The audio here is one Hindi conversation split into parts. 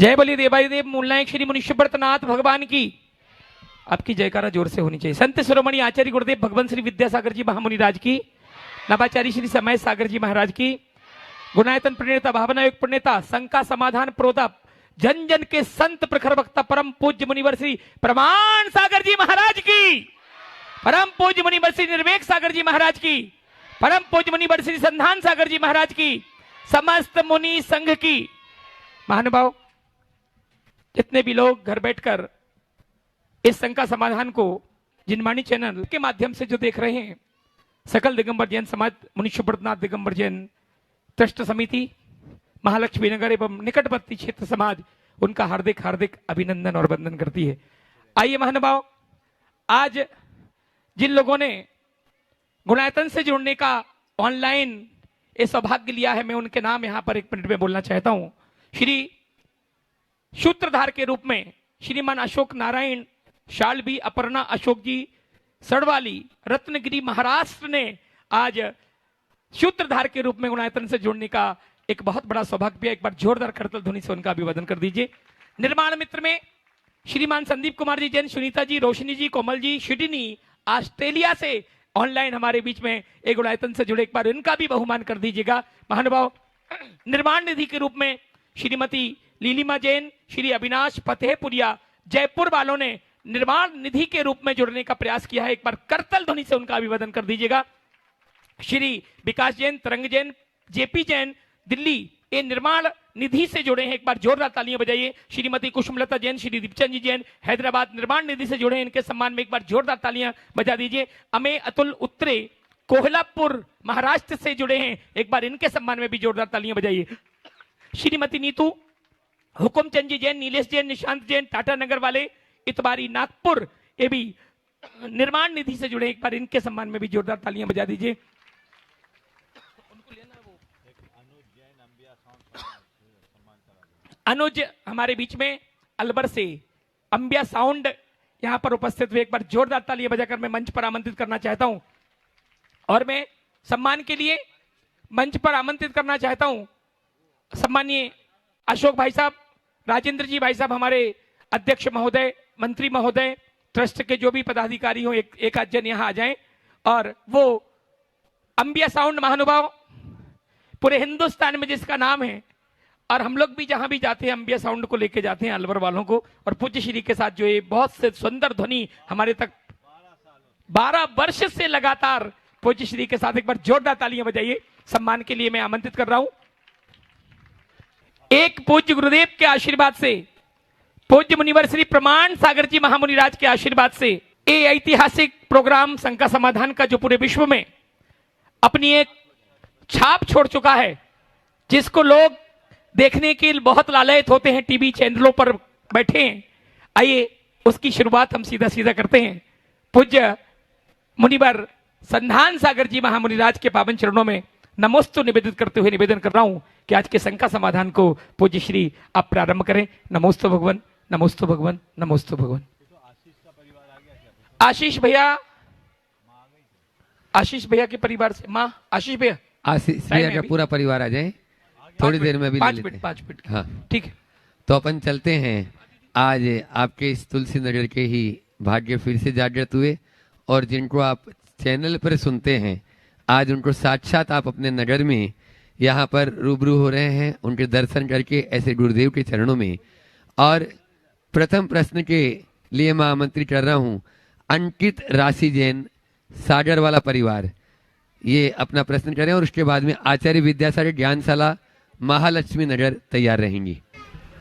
जय बोलिए देवादिदेव मूलनायक श्री मुनिष्यव्रतनाथ भगवान की। आपकी जयकारा जोर से होनी चाहिए। संत शिरोमणि आचार्य गुरुदेव भगवान श्री विद्यासागर जी महामुनि राज की, नवाचार्य श्री समय सागर जी महाराज की, गुणायतन प्रणेता भावना योग प्रणेता शंका समाधान प्रोदप जन जन के संत प्रखर वक्ता परम पूज्य मुनिवर श्री प्रमाण सागर जी महाराज की, परम पूज्य मुनिवर श्री निर्वेक सागर जी महाराज की, परम पूज्य मुनिवर श्री संधान सागर जी महाराज की, समस्त मुनि संघ की। महानुभाव, जितने भी लोग घर बैठकर इस शंका समाधान को जिनवाणी चैनल के माध्यम से जो देख रहे हैं, सकल दिगंबर जैन समाज, मुनिष्यव्रतनाथ दिगंबर जैन ट्रस्ट समिति, महालक्ष्मी नगर एवं निकटवर्ती क्षेत्र समाज, उनका हार्दिक हार्दिक अभिनंदन और वंदन करती है। आइए महानुभाव, आज जिन लोगों ने गुणायतन से जुड़ने का ऑनलाइन ये सौभाग्य लिया है, मैं उनके नाम यहां पर 1 मिनट में बोलना चाहता हूं। श्री सूत्रधार के रूप में श्रीमान अशोक नारायण शालवी अपर्णा अशोक जी सड़वाली रत्नगिरी महाराष्ट्र ने आज सूत्रधार के रूप में गुणायतन से जुड़ने का एक बहुत बड़ा सौभाग्य। एक बार जोरदार करतल ध्वनि से उनका अभिवादन कर दीजिए। निर्माण मित्र में श्रीमान संदीप कुमार जी जैन, सुनीता जी, रोशनी जी, कोमल जी, सिडनी ऑस्ट्रेलिया से ऑनलाइन हमारे बीच में एक गुणायतन से जुड़े, एक बार इनका भी बहुमान कर दीजिएगा। महानुभाव, निर्माण निधि के रूप में श्रीमती लीलिमा जैन, श्री अविनाश फतेहपुरिया जयपुर वालों ने निर्माण निधि के रूप में जुड़ने का प्रयास किया है। एक बार करतल ध्वनि से उनका अभिवादन कर दीजिएगा। श्री विकास जैन, तरंग जैन, जेपी जैन दिल्ली, ये निर्माण निधि से जुड़े हैं, एक बार जोरदार तालियां बजाइए। श्रीमती कुसुमलता जैन, श्री दीपचंद जी जैन हैदराबाद निर्माण निधि से जुड़े हैं, इनके सम्मान में एक बार जोरदार तालियां बजा दीजिए। अमे अतुल उत्तरे कोहलापुर महाराष्ट्र से जुड़े हैं, एक बार इनके सम्मान में भी जोरदार तालियां बजाइए। श्रीमती नीतू हुकुमचंद जी जैन, नीलेश जैन, निशांत जैन टाटा नगर वाले इतबारी नागपुर, ये भी निर्माण निधि से जुड़े, एक बार इनके सम्मान में भी जोरदार तालियां बजा दीजिए। अनुज हमारे बीच में अलवर से अंबिया साउंड यहां पर उपस्थित हुए, एक बार जोरदार तालियां बजाकर मैं मंच पर आमंत्रित करना चाहता हूं। और मैं सम्मान के लिए मंच पर आमंत्रित करना चाहता हूं सम्मानीय अशोक भाई साहब, राजेंद्र जी भाई साहब, हमारे अध्यक्ष महोदय, मंत्री महोदय, ट्रस्ट के जो भी पदाधिकारी हो, एक आध जन यहां आ जाएं। और वो अंबिया साउंड महानुभाव पूरे हिंदुस्तान में जिसका नाम है, और हम लोग भी जहां भी जाते हैं अंबिया साउंड को लेके जाते हैं अलवर वालों को, और पूज्य श्री के साथ जो ये बहुत से सुंदर ध्वनि हमारे तक 12 वर्ष से लगातार पूज्य श्री के साथ, एक बार जोरदार तालियां बजाइए। सम्मान के लिए मैं आमंत्रित कर रहा हूं। एक पूज्य गुरुदेव के आशीर्वाद से, पूज्य मुनिवर श्री प्रमाण सागर जी महामुनि राज के आशीर्वाद से, ये ऐतिहासिक प्रोग्राम शंका समाधान का जो पूरे विश्व में अपनी एक छाप छोड़ चुका है, जिसको लोग देखने के लिए बहुत लालयत होते हैं, टीवी चैनलों पर बैठे हैं। आइए उसकी शुरुआत हम सीधा सीधा करते हैं। पूज्य मुनिवर संधान सागर जी महामुनि राज के पावन चरणों में नमोस्तु निवेदित करते हुए निवेदन कर रहा हूं कि आज के शंका समाधान को पूज्य श्री आप प्रारंभ करें। नमोस्तु भगवान, नमोस्तु भगवान, नमोस्तु भगवान। आशीष भैया, आशीष भैया के परिवार से माँ आशीष भैया, आशीष भैया का पूरा परिवार आ जाए, थोड़ी देर में भी 5 मिनट। हाँ ठीक है, तो अपन चलते हैं। आज आपके इस तुलसी नगर के ही भाग्य फिर से जागृत हुए, और जिनको आप चैनल पर सुनते हैं, आज उनको साक्षात आप अपने नगर में यहाँ पर रूबरू हो रहे हैं, उनके दर्शन करके ऐसे गुरुदेव के चरणों में। और प्रथम प्रश्न के लिए मैं आमंत्रित कर रहा हूँ अंकित राशि जैन, सागर वाला परिवार, ये अपना प्रश्न करें, और उसके बाद में आचार्य विद्यासागर ज्ञानशाला महालक्ष्मी नगर तैयार रहेंगी।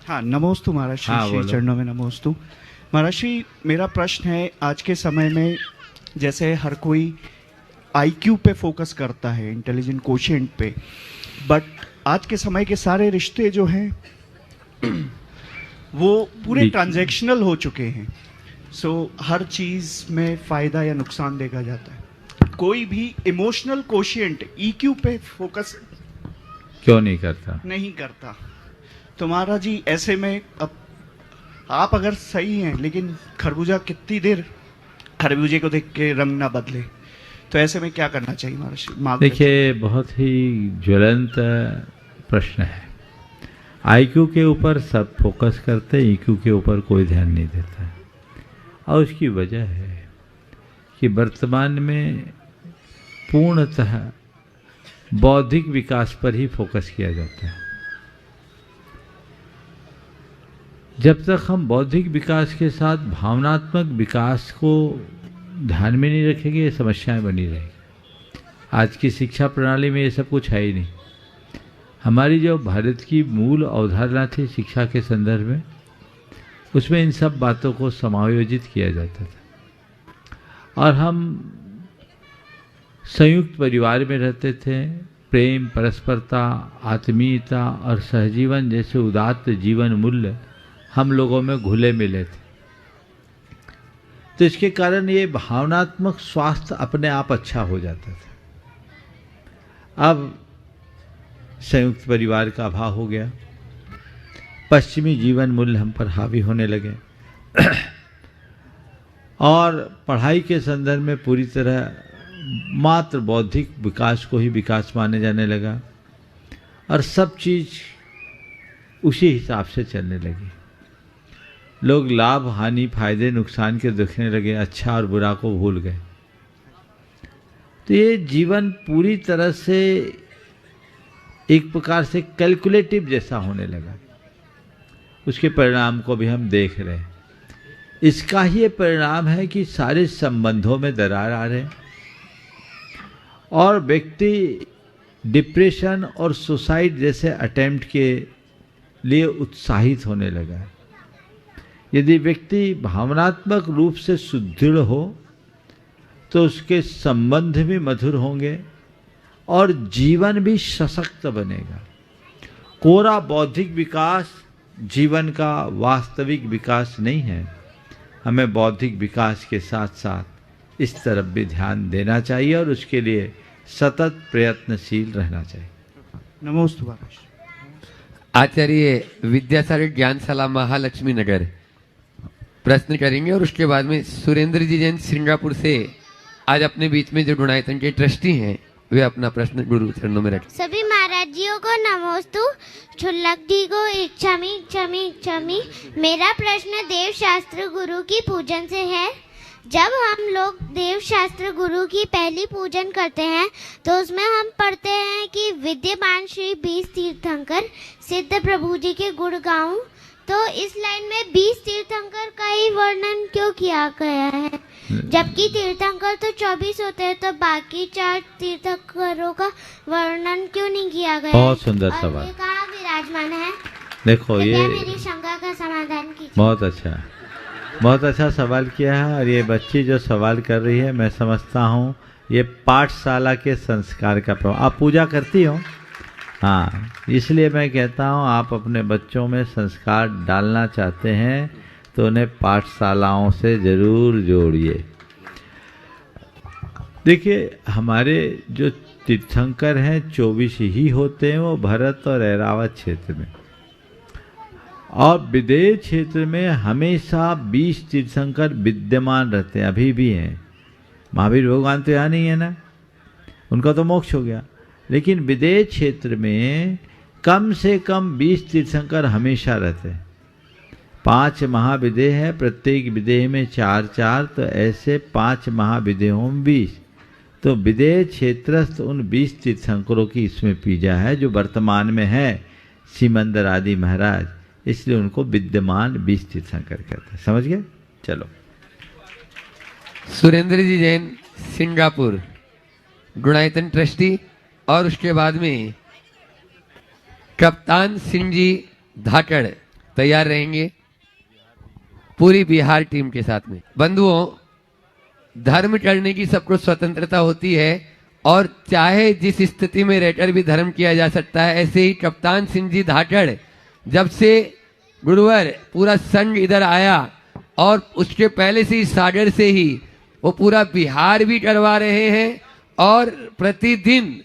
हाँ, नमोस्तु महाराज श्री, हाँ, श्री चरणों में नमोस्तु महाराज श्री। मेरा प्रश्न है, आज के समय में जैसे हर कोई आईक्यू पे फोकस करता है, इंटेलिजेंट कोशेंट पे, बट आज के समय के सारे रिश्ते जो हैं वो पूरे ट्रांजैक्शनल हो चुके हैं। सो हर चीज में फायदा या नुकसान देखा जाता है। कोई भी इमोशनल कोशेंट ईक्यू पे फोकस क्यों नहीं करता। तो महाराज जी, ऐसे में अब आप अगर सही हैं, लेकिन खरबूजा कितनी देर खरबूजे को देख के रंग ना बदले, तो ऐसे में क्या करना चाहिए महाराज? देखिए, बहुत ही ज्वलंत प्रश्न है। आईक्यू के ऊपर सब फोकस करते हैं, ईक्यू के ऊपर कोई ध्यान नहीं देता है। और उसकी वजह है कि वर्तमान में पूर्णतः बौद्धिक विकास पर ही फोकस किया जाता है। जब तक हम बौद्धिक विकास के साथ भावनात्मक विकास को ध्यान में नहीं रखेंगे, ये समस्याएं बनी रहेगी। आज की शिक्षा प्रणाली में ये सब कुछ है ही नहीं। हमारी जो भारत की मूल अवधारणा थी शिक्षा के संदर्भ में, उसमें इन सब बातों को समायोजित किया जाता था और हम संयुक्त परिवार में रहते थे। प्रेम, परस्परता, आत्मीयता और सहजीवन जैसे उदात्त जीवन मूल्य हम लोगों में घुले मिले थे। तो इसके कारण ये भावनात्मक स्वास्थ्य अपने आप अच्छा हो जाता था। अब संयुक्त परिवार का अभाव हो गया, पश्चिमी जीवन मूल्य हम पर हावी होने लगे और पढ़ाई के संदर्भ में पूरी तरह मात्र बौद्धिक विकास को ही विकास माने जाने लगा और सब चीज उसी हिसाब से चलने लगी। लोग लाभ, हानि, फायदे, नुकसान के देखने लगे, अच्छा और बुरा को भूल गए। तो ये जीवन पूरी तरह से एक प्रकार से कैलकुलेटिव जैसा होने लगा। उसके परिणाम को भी हम देख रहे हैं। इसका ही परिणाम है कि सारे संबंधों में दरार आ रहे हैं और व्यक्ति डिप्रेशन और सुसाइड जैसे अटेम्प्ट के लिए उत्साहित होने लगा है। यदि व्यक्ति भावनात्मक रूप से सुदृढ़ हो तो उसके संबंध भी मधुर होंगे और जीवन भी सशक्त बनेगा। कोरा बौद्धिक विकास जीवन का वास्तविक विकास नहीं है। हमें बौद्धिक विकास के साथ साथ इस तरफ भी ध्यान देना चाहिए और उसके लिए सतत प्रयत्नशील रहना चाहिए। नमोस्तु महाराज। आचार्य विद्यासागर ज्ञानशाला महालक्ष्मी नगर प्रश्न करेंगे और उसके बाद में सुरेंद्र जी जैन सिंगापुर से आज अपने बीच में जो गुणायतन के ट्रस्टी हैं वे अपना प्रश्न गुरु चरणों में रखें। सभी महाराज जियों को नमोस्तु। छुल्लक जी को इच्छामी। मेरा प्रश्न देव शास्त्र गुरु की पूजन से है। जब हम लोग देव शास्त्र गुरु की पहली पूजन करते हैं तो उसमें हम पढ़ते हैं कि विद्यमान श्री 20 तीर्थंकर सिद्ध प्रभु जी के गुण गाऊं। तो इस लाइन में 20 तीर्थंकर का ही वर्णन क्यों किया गया है, जबकि तीर्थंकर तो 24 होते हैं, तो बाकी 4 तीर्थंकरों का वर्णन क्यों नहीं किया गया? बहुत सुंदर सवाल। ये कहाँ विराजमान है? देखो ये मेरी शंका का समाधान कीजिए। बहुत अच्छा सवाल किया है और ये बच्ची जो सवाल कर रही है मैं समझता हूँ ये पाठशाला के संस्कार का प्रभाव। आप पूजा करती हो? हाँ, इसलिए मैं कहता हूँ आप अपने बच्चों में संस्कार डालना चाहते हैं तो उन्हें पाठशालाओं से जरूर जोड़िए। देखिए हमारे जो तीर्थंकर हैं 24 ही होते हैं, वो भरत और ऐरावत क्षेत्र में, और विदेश क्षेत्र में हमेशा 20 तीर्थंकर विद्यमान रहते हैं, अभी भी हैं। महावीर भगवान तो यहाँ नहीं है ना, उनका तो मोक्ष हो गया, लेकिन विदेश क्षेत्र में कम से कम 20 तीर्थंकर हमेशा रहते हैं। 5 महाविदेह है, प्रत्येक विदेह में 4-4, तो ऐसे 5 महाविदेहों में 20। तो विदेह क्षेत्रस्थ उन 20 तीर्थंकरों की इसमें पूजा है जो वर्तमान में है सिमंदर आदि महाराज, इसलिए उनको विद्यमान 20 तीर्थंकर कहते हैं। समझ गए? चलो। सुरेंद्र जी जैन सिंगापुर गुणायतन ट्रस्टी और उसके बाद में कप्तान सिंह जी धाकड़ तैयार रहेंगे पूरी बिहार टीम के साथ में। बंधुओं, धर्म करने की सबको स्वतंत्रता होती है और चाहे जिस स्थिति में रहकर भी धर्म किया जा सकता है। ऐसे ही कप्तान सिंह जी धाकड़ जब से गुरुवर पूरा संघ इधर आया और उसके पहले से ही सागर से ही वो पूरा बिहार भी करवा रहे हैं और प्रतिदिन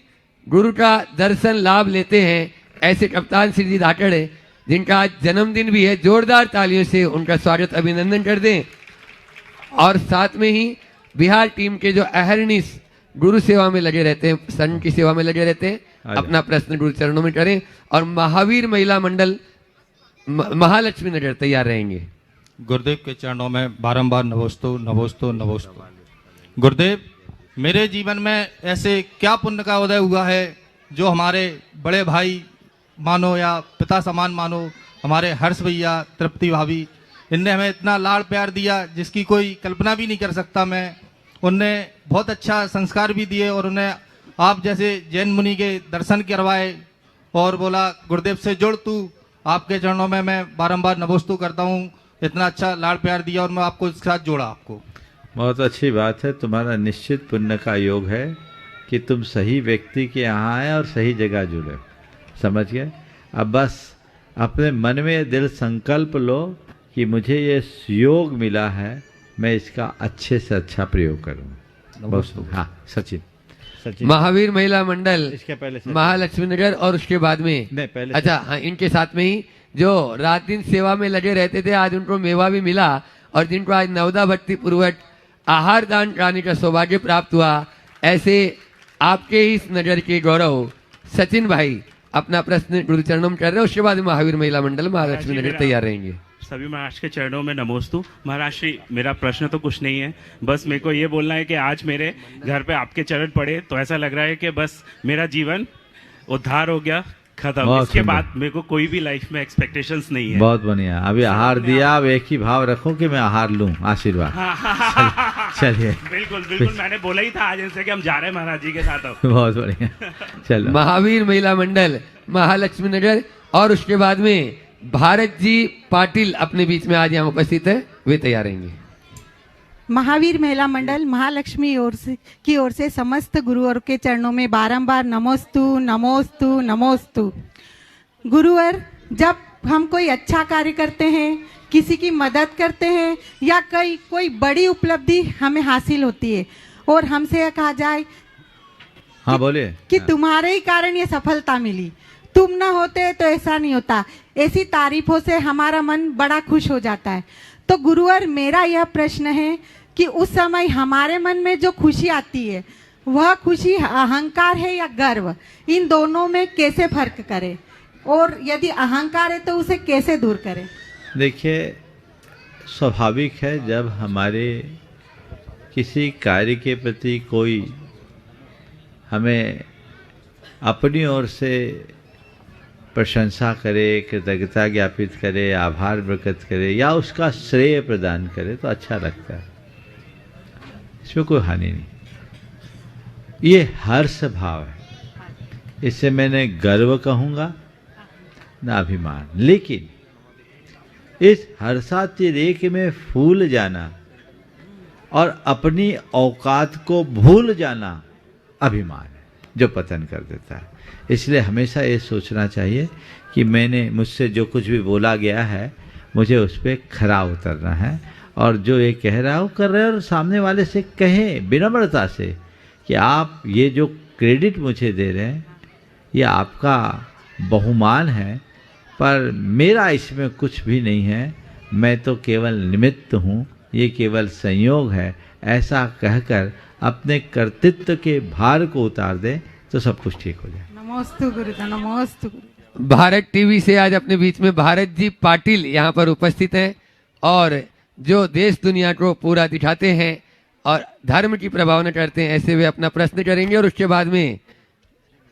गुरु का दर्शन लाभ लेते हैं। ऐसे कप्तान सिंह जी धाकड़ जिनका आज जन्मदिन भी है, जोरदार तालियों से उनका स्वागत अभिनंदन कर दें। और साथ में ही बिहार टीम के जो अहर्निश गुरु सेवा में लगे रहते हैं, संत की सेवा में लगे रहते हैं, अपना प्रश्न गुरु चरणों में करें। और महावीर महिला मंडल महालक्ष्मी नगर तैयार रहेंगे। गुरुदेव के चरणों में बारंबार नमोस्तु नमोस्तु नमोस्तु। गुरुदेव, मेरे जीवन में ऐसे क्या पुण्य का उदय हुआ है जो हमारे बड़े भाई मानो या पिता समान मानो, हमारे हर्ष भैया, तृप्ति भाभी, इनने हमें इतना लाड़ प्यार दिया जिसकी कोई कल्पना भी नहीं कर सकता मैं। उनने बहुत अच्छा संस्कार भी दिए और उन्हें आप जैसे जैन मुनि के दर्शन करवाए और बोला गुरुदेव से जुड़ तू, आपके चरणों में मैं बारंबार नमोस्तु करता हूँ। इतना अच्छा लाड़ प्यार दिया और मैं आपको इसके साथ जोड़ा। आपको बहुत अच्छी बात है। तुम्हारा निश्चित पुण्य का योग है कि तुम सही व्यक्ति के यहाँ आए और सही जगह जुड़े। समझ गए? अब बस अपने मन में दिल संकल्प लो कि मुझे ये योग मिला है, मैं इसका अच्छे से अच्छा प्रयोग करूँ। हाँ सचिन। महावीर महिला मंडल इसके पहले महालक्ष्मी नगर और उसके बाद में नहीं पहले अच्छा हाँ, इनके साथ में ही जो रात दिन सेवा में लगे रहते थे, आज उनको मेवा भी मिला और जिनको आज नवदा भक्ति पूर्वक आहार दान कराने का सौभाग्य प्राप्त हुआ, ऐसे आपके ही इस नगर के गौरव सचिन भाई अपना प्रश्न गुरु चरणों में कर रहे हैं। उसके बाद महावीर महिला मंडल महालक्ष्मी नगर तैयार रहेंगे। सभी महाराज के चरणों में नमोस्तु। महाराज श्री, मेरा प्रश्न तो कुछ नहीं है, बस मेरे को ये बोलना है कि आज मेरे घर पे आपके चरण पड़े तो ऐसा लग रहा है कि बस मेरा जीवन उद्धार हो गया, खत्म। इसके बाद मेरे को कोई भी लाइफ में एक्सपेक्टेशंस नहीं है। बहुत बढ़िया। अभी आहार दिया, अब एक ही भाव रखो कि मैं आहार लूं, आशीर्वाद। चलिए बिल्कुल बिल्कुल, मैंने बोला ही था आज इनसे कि हम जा रहे हैं महाराज जी के साथ। बहुत बढ़िया। चलो, महावीर महिला मंडल महालक्ष्मी नगर और उसके बाद में भारत जी पाटिल अपने बीच में आज यहाँ उपस्थित है, वे तैयार रहेंगे। महावीर महिला मंडल महालक्ष्मी की ओर से समस्त गुरुवर के चरणों में बारंबार नमोस्तु नमोस्तु नमोस्तु। गुरुवर, जब हम कोई अच्छा कार्य करते हैं, किसी की मदद करते हैं या कोई बड़ी उपलब्धि हमें हासिल होती है और हमसे कहा जाए हाँ बोलिए कि तुम्हारे ही कारण ये सफलता मिली, तुम ना होते तो ऐसा नहीं होता, ऐसी तारीफों से हमारा मन बड़ा खुश हो जाता है। तो गुरुवर, मेरा यह प्रश्न है कि उस समय हमारे मन में जो खुशी आती है, वह खुशी अहंकार है या गर्व, इन दोनों में कैसे फर्क करें, और यदि अहंकार है तो उसे कैसे दूर करें? देखिए, स्वाभाविक है जब हमारे किसी कार्य के प्रति कोई हमें अपनी ओर से प्रशंसा करे, कृतज्ञता ज्ञापित करे, आभार प्रकट करे या उसका श्रेय प्रदान करे तो अच्छा लगता है, इसमें कोई हानि नहीं। ये हर्ष भाव है, इससे मैंने गर्व कहूँगा ना अभिमान। लेकिन इस हर्षातिरेक में फूल जाना और अपनी औकात को भूल जाना अभिमान है जो पतन कर देता है। इसलिए हमेशा ये सोचना चाहिए कि मुझसे जो कुछ भी बोला गया है, मुझे उस पर खरा उतरना है और जो ये कह रहा हो कर रहे हैं, और सामने वाले से कहें विनम्रता से कि आप ये जो क्रेडिट मुझे दे रहे हैं ये आपका बहुमान है, पर मेरा इसमें कुछ भी नहीं है, मैं तो केवल निमित्त हूँ, ये केवल संयोग है, ऐसा कहकर अपने कर्तृत्व के भार को उतार दें तो सब कुछ ठीक हो जाए। नमोस्तु गुरुदेव, नमोस्तु गुरुदेव। भारत टीवी से आज अपने बीच में भारत जी पाटिल यहाँ पर उपस्थित हैं और जो देश दुनिया को पूरा दिखाते हैं और धर्म की प्रभावना करते हैं, ऐसे वे अपना प्रश्न करेंगे। और उसके बाद में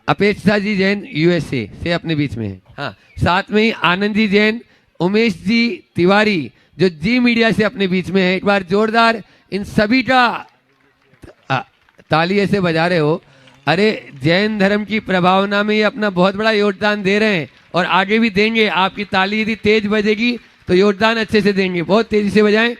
अपेक्षा जी जैन यूएसए से अपने बीच में है। हाँ, साथ में ही आनंद जी जैन, उमेश जी तिवारी जो जी मीडिया से अपने बीच में है। एक बार जोरदार इन सभी का ताली ऐसे बजा रहे हो। अरे, जैन धर्म की प्रभावना में ये अपना बहुत बड़ा योगदान दे रहे हैं और आगे भी देंगे। आपकी ताली यदि तेज बजेगी तो योगदान अच्छे से देंगे, बहुत तेजी से बजाएं।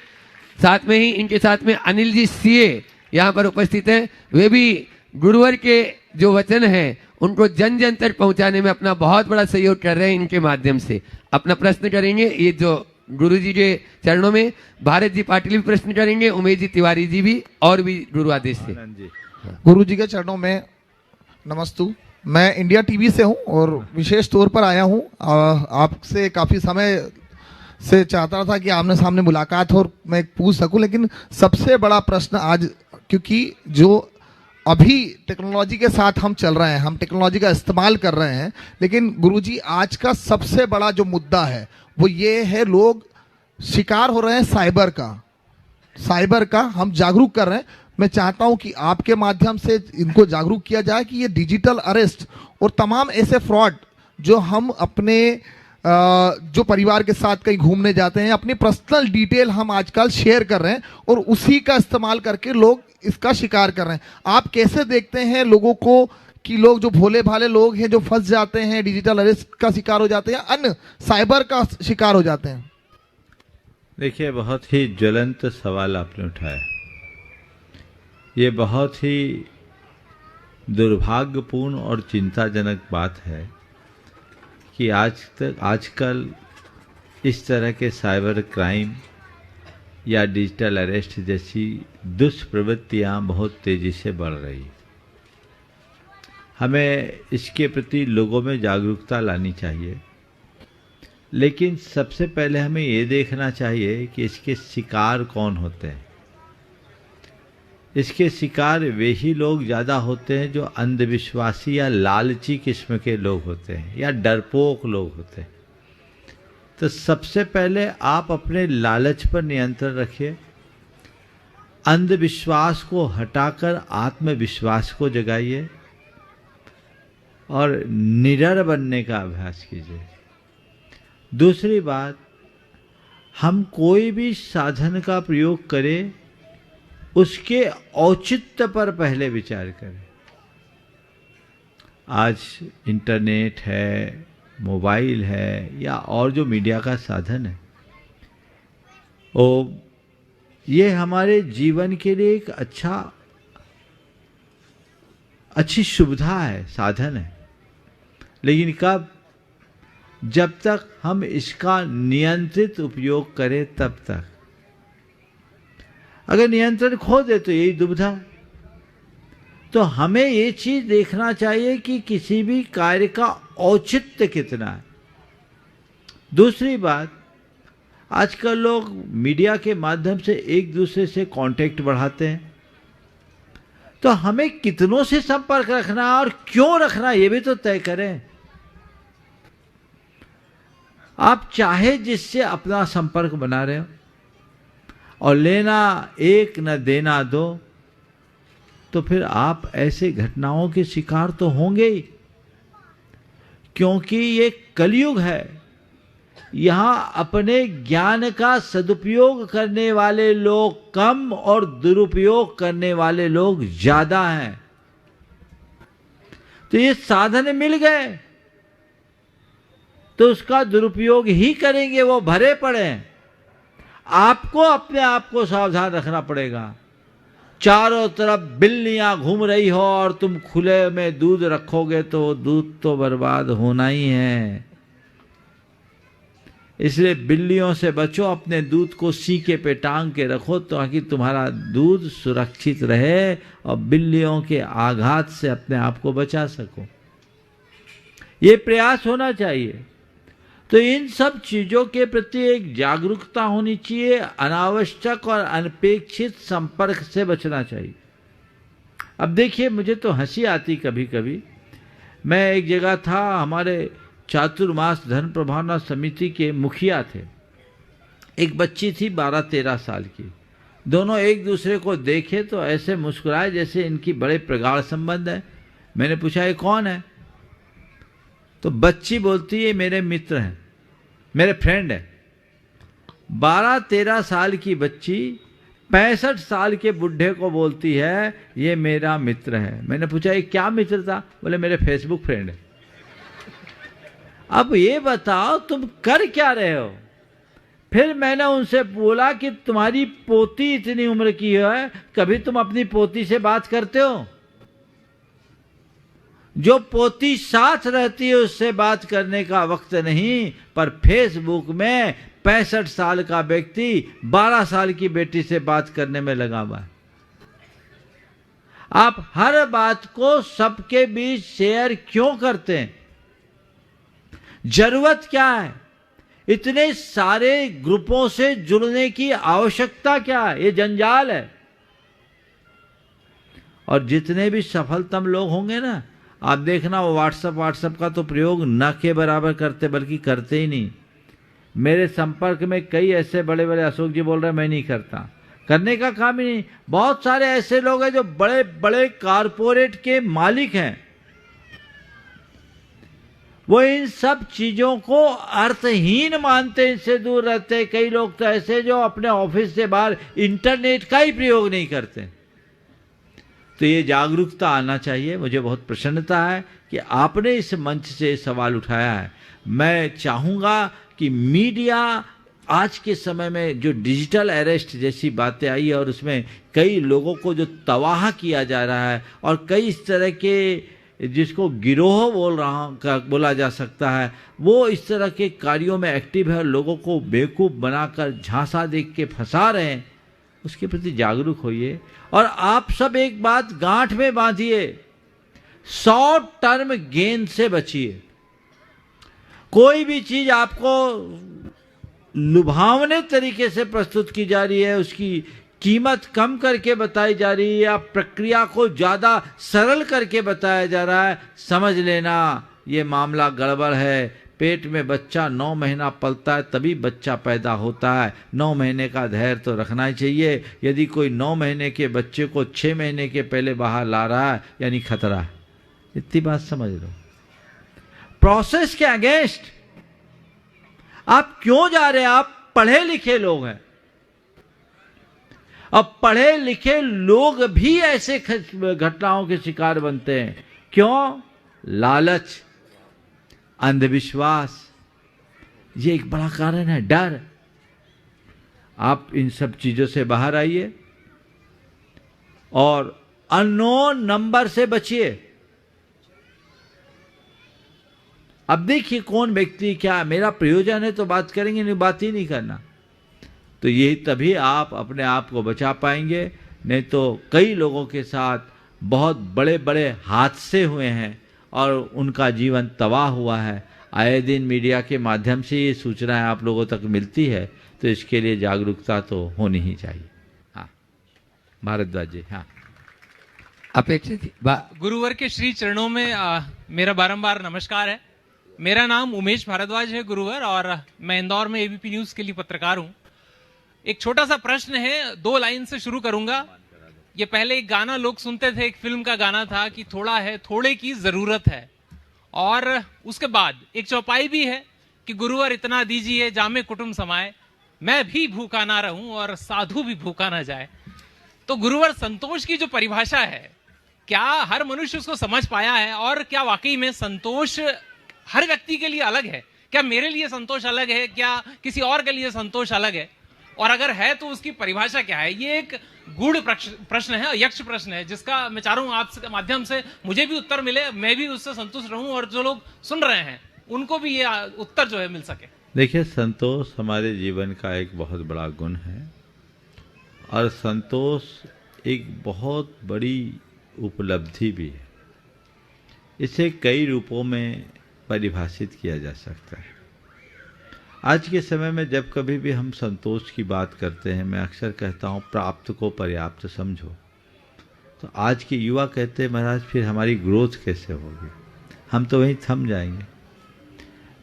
साथ में ही इनके साथ में अनिल जी सीए यहाँ पर उपस्थित हैं, वे भी गुरुवर के जो वचन हैं उनको जन जन तक पहुँचाने में अपना बहुत बड़ा सहयोग कर रहे हैं। इनके माध्यम से अपना प्रश्न करेंगे। ये जो गुरु जी के चरणों में भारत जी पाटिल भी प्रश्न करेंगे, उमेश जी तिवारी जी भी, और भी गुरु आदेश से। गुरु जी के चरणों में नमस्तु। मैं इंडिया टीवी से हूं और विशेष तौर पर आया हूं। आपसे काफ़ी समय से चाहता था कि आमने सामने मुलाकात हो और मैं पूछ सकूं, लेकिन सबसे बड़ा प्रश्न आज, क्योंकि जो अभी टेक्नोलॉजी के साथ हम चल रहे हैं, हम टेक्नोलॉजी का इस्तेमाल कर रहे हैं, लेकिन गुरुजी आज का सबसे बड़ा जो मुद्दा है वो ये है, लोग शिकार हो रहे हैं साइबर का हम जागरूक कर रहे हैं। मैं चाहता हूं कि आपके माध्यम से इनको जागरूक किया जाए कि ये डिजिटल अरेस्ट और तमाम ऐसे फ्रॉड जो हम अपने जो परिवार के साथ कहीं घूमने जाते हैं, अपनी पर्सनल डिटेल हम आजकल शेयर कर रहे हैं और उसी का इस्तेमाल करके लोग इसका शिकार कर रहे हैं। आप कैसे देखते हैं लोगों को कि लोग जो भोले भाले लोग हैं जो फंस जाते हैं, डिजिटल अरेस्ट का शिकार हो जाते हैं, अन्य साइबर का शिकार हो जाते हैं? देखिए, बहुत ही ज्वलंत सवाल आपने उठाया। ये बहुत ही दुर्भाग्यपूर्ण और चिंताजनक बात है कि आजकल इस तरह के साइबर क्राइम या डिजिटल अरेस्ट जैसी दुष्प्रवृत्तियां बहुत तेज़ी से बढ़ रही। हमें इसके प्रति लोगों में जागरूकता लानी चाहिए, लेकिन सबसे पहले हमें ये देखना चाहिए कि इसके शिकार कौन होते हैं। इसके शिकार वे ही लोग ज़्यादा होते हैं जो अंधविश्वासी या लालची किस्म के लोग होते हैं या डरपोक लोग होते हैं। तो सबसे पहले आप अपने लालच पर नियंत्रण रखिए, अंधविश्वास को हटाकर आत्मविश्वास को जगाइए और निडर बनने का अभ्यास कीजिए। दूसरी बात, हम कोई भी साधन का प्रयोग करें उसके औचित्य पर पहले विचार करें। आज इंटरनेट है, मोबाइल है या और जो मीडिया का साधन है, ये हमारे जीवन के लिए एक अच्छी सुविधा है, साधन है। लेकिन कब? जब तक हम इसका नियंत्रित उपयोग करें तब तक। अगर नियंत्रण खो दे तो यही दुविधा। तो हमें ये चीज देखना चाहिए कि किसी भी कार्य का औचित्य कितना है। दूसरी बात, आजकल लोग मीडिया के माध्यम से एक दूसरे से कांटेक्ट बढ़ाते हैं, तो हमें कितनों से संपर्क रखना और क्यों रखना ये भी तो तय करें। आप चाहे जिससे अपना संपर्क बना रहे हो और लेना एक न देना दो, तो फिर आप ऐसे घटनाओं के शिकार तो होंगे ही, क्योंकि ये कलयुग है। यहां अपने ज्ञान का सदुपयोग करने वाले लोग कम और दुरुपयोग करने वाले लोग ज्यादा हैं। तो ये साधन मिल गए तो उसका दुरुपयोग ही करेंगे, वो भरे पड़े हैं। आपको अपने आप को सावधान रखना पड़ेगा। चारों तरफ बिल्लियां घूम रही हो और तुम खुले में दूध रखोगे तो दूध तो बर्बाद होना ही है। इसलिए बिल्लियों से बचो, अपने दूध को सीके पे टांग के रखो ताकि तुम्हारा दूध सुरक्षित रहे और बिल्लियों के आघात से अपने आप को बचा सको। ये प्रयास होना चाहिए। तो इन सब चीजों के प्रति एक जागरूकता होनी चाहिए। अनावश्यक और अनपेक्षित संपर्क से बचना चाहिए। अब देखिए, मुझे तो हंसी आती कभी कभी। मैं एक जगह था, हमारे चातुर्मास धन प्रभावना समिति के मुखिया थे। एक बच्ची थी 12-13 साल की। दोनों एक दूसरे को देखे तो ऐसे मुस्कुराए जैसे इनकी बड़े प्रगाढ़ संबंध है। मैंने पूछा, ये कौन है? तो बच्ची बोलती है, मेरे मित्र हैं, मेरे फ्रेंड है। 12-13 साल की बच्ची 65 साल के बुढ़े को बोलती है, ये मेरा मित्र है। मैंने पूछा, ये क्या मित्र था? बोले, मेरे फेसबुक फ्रेंड है। अब ये बताओ तुम कर क्या रहे हो? फिर मैंने उनसे बोला कि तुम्हारी पोती इतनी उम्र की है, कभी तुम अपनी पोती से बात करते हो? जो पोती साथ रहती है उससे बात करने का वक्त नहीं, पर फेसबुक में 65 साल का व्यक्ति 12 साल की बेटी से बात करने में लगा हुआ है। आप हर बात को सबके बीच शेयर क्यों करते हैं? जरूरत क्या है? इतने सारे ग्रुपों से जुड़ने की आवश्यकता क्या है? ये जंजाल है। और जितने भी सफलतम लोग होंगे ना, आप देखना वो व्हाट्सएप का तो प्रयोग न के बराबर करते, बल्कि करते ही नहीं। मेरे संपर्क में कई ऐसे बड़े बड़े, अशोक जी बोल रहे हैं मैं नहीं करता, करने का काम ही नहीं। बहुत सारे ऐसे लोग हैं जो बड़े बड़े कारपोरेट के मालिक हैं, वो इन सब चीजों को अर्थहीन मानते, इनसे दूर रहते। कई लोग तो ऐसे जो अपने ऑफिस से बाहर इंटरनेट का ही प्रयोग नहीं करते। तो ये जागरूकता आना चाहिए। मुझे बहुत प्रसन्नता है कि आपने इस मंच से सवाल उठाया है। मैं चाहूँगा कि मीडिया आज के समय में जो डिजिटल अरेस्ट जैसी बातें आई है और उसमें कई लोगों को जो तबाह किया जा रहा है और कई इस तरह के जिसको गिरोह बोला जा सकता है, वो इस तरह के कार्यों में एक्टिव है और लोगों को बेवकूफ़ बनाकर झांसा देख के फंसा रहे हैं, उसके प्रति जागरूक होइए। और आप सब एक बात गांठ में बांधिए, शॉर्ट टर्म गेन से बचिए। कोई भी चीज आपको लुभावने तरीके से प्रस्तुत की जा रही है, उसकी कीमत कम करके बताई जा रही है या प्रक्रिया को ज्यादा सरल करके बताया जा रहा है, समझ लेना ये मामला गड़बड़ है। पेट में बच्चा 9 महीना पलता है तभी बच्चा पैदा होता है। 9 महीने का धैर्य तो रखना ही चाहिए। यदि कोई 9 महीने के बच्चे को 6 महीने के पहले बाहर ला रहा है, यानी खतरा है। इतनी बात समझ लो। प्रोसेस के अगेंस्ट आप क्यों जा रहे हैं? आप पढ़े लिखे लोग हैं। अब पढ़े लिखे लोग भी ऐसे घटनाओं के शिकार बनते हैं। क्यों? लालच, अंधविश्वास, ये एक बड़ा कारण है। डर। आप इन सब चीजों से बाहर आइए और अननोन नंबर से बचिए। अब देखिए कौन व्यक्ति क्या मेरा प्रयोजन है तो बात करेंगे, नहीं बात ही नहीं करना। तो यही तभी आप अपने आप को बचा पाएंगे। नहीं तो कई लोगों के साथ बहुत बड़े बड़े हादसे हुए हैं और उनका जीवन तबाह हुआ है। आए दिन मीडिया के माध्यम से ये सूचनाएं आप लोगों तक मिलती है, तो इसके लिए जागरूकता तो होनी ही चाहिए। हाँ भारद्वाज जी। हाँ अपेक्षित गुरुवर के श्री चरणों में मेरा बारंबार नमस्कार है। मेरा नाम उमेश भारद्वाज है गुरुवर, और मैं इंदौर में एबीपी न्यूज के लिए पत्रकार हूँ। एक छोटा सा प्रश्न है, 2 लाइन से शुरू करूंगा। ये पहले एक गाना लोग सुनते थे, एक फिल्म का गाना था कि थोड़ा है थोड़े की जरूरत है, और उसके बाद एक चौपाई भी है कि गुरुवर इतना दीजिए जामे कुटुंब समाए, मैं भी भूखा ना रहूं और साधु भी भूखा ना जाए। तो गुरुवर संतोष की जो परिभाषा है, क्या हर मनुष्य उसको समझ पाया है? और क्या वाकई में संतोष हर व्यक्ति के लिए अलग है? क्या मेरे लिए संतोष अलग है? क्या किसी और के लिए संतोष अलग है? और अगर है तो उसकी परिभाषा क्या है? ये एक गूढ़ प्रश्न है, यक्ष प्रश्न है, जिसका मैं चाह रहा हूं आपके माध्यम से मुझे भी उत्तर मिले, मैं भी उससे संतुष्ट रहूं और जो लोग सुन रहे हैं उनको भी ये उत्तर जो है मिल सके। देखिए, संतोष हमारे जीवन का एक बहुत बड़ा गुण है और संतोष एक बहुत बड़ी उपलब्धि भी है। इसे कई रूपों में परिभाषित किया जा सकता है। आज के समय में जब कभी भी हम संतोष की बात करते हैं, मैं अक्सर कहता हूँ प्राप्त को पर्याप्त समझो। तो आज के युवा कहते हैं महाराज फिर हमारी ग्रोथ कैसे होगी, हम तो वहीं थम जाएंगे।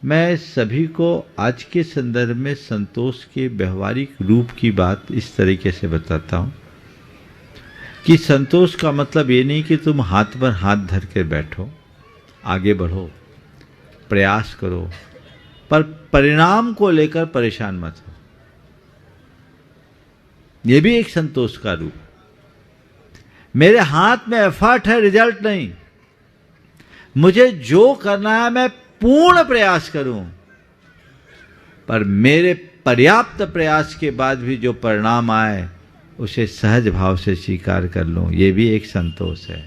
मैं सभी को आज के संदर्भ में संतोष के व्यवहारिक रूप की बात इस तरीके से बताता हूँ कि संतोष का मतलब ये नहीं कि तुम हाथ पर हाथ धर के बैठो, आगे बढ़ो, प्रयास करो, पर परिणाम को लेकर परेशान मत हो। यह भी एक संतोष का रूप। मेरे हाथ में एफर्ट है, रिजल्ट नहीं। मुझे जो करना है मैं पूर्ण प्रयास करूं, पर मेरे पर्याप्त प्रयास के बाद भी जो परिणाम आए उसे सहज भाव से स्वीकार कर लूं। यह भी एक संतोष है।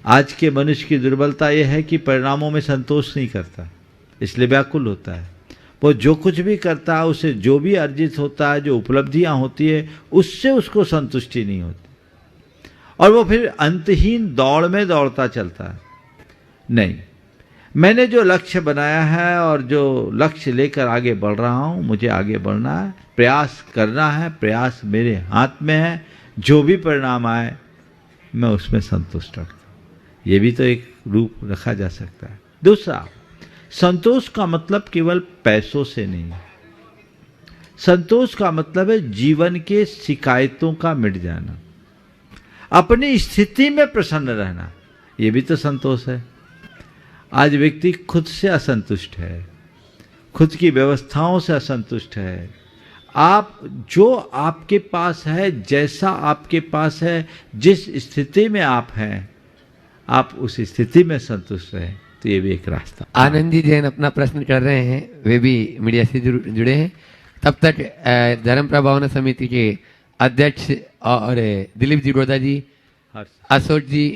आज के मनुष्य की दुर्बलता यह है कि परिणामों में संतोष नहीं करता, इसलिए व्याकुल होता है। वो जो कुछ भी करता है, उसे जो भी अर्जित होता है, जो उपलब्धियां होती है, उससे उसको संतुष्टि नहीं होती और वो फिर अंतहीन दौड़ में दौड़ता चलता है। नहीं, मैंने जो लक्ष्य बनाया है और जो लक्ष्य लेकर आगे बढ़ रहा हूं, मुझे आगे बढ़ना है, प्रयास करना है, प्रयास मेरे हाथ में है। जो भी परिणाम आए मैं उसमें संतुष्ट रखता हूँ। ये भी तो एक रूप रखा जा सकता है। दूसरा, संतोष का मतलब केवल पैसों से नहीं, संतोष का मतलब है जीवन के शिकायतों का मिट जाना, अपनी स्थिति में प्रसन्न रहना, ये भी तो संतोष है। आज व्यक्ति खुद से असंतुष्ट है, खुद की व्यवस्थाओं से असंतुष्ट है। आप जो आपके पास है, जैसा आपके पास है, जिस स्थिति में आप हैं, आप उस स्थिति में संतुष्ट रहें, तो ये भी एक रास्ता। आनंद जी जैन अपना प्रश्न कर रहे हैं, वे भी मीडिया से जुड़े हैं। तब तक धर्म प्रभावना समिति के अध्यक्ष और दिलीप जी गोदा जी, अशोक जी,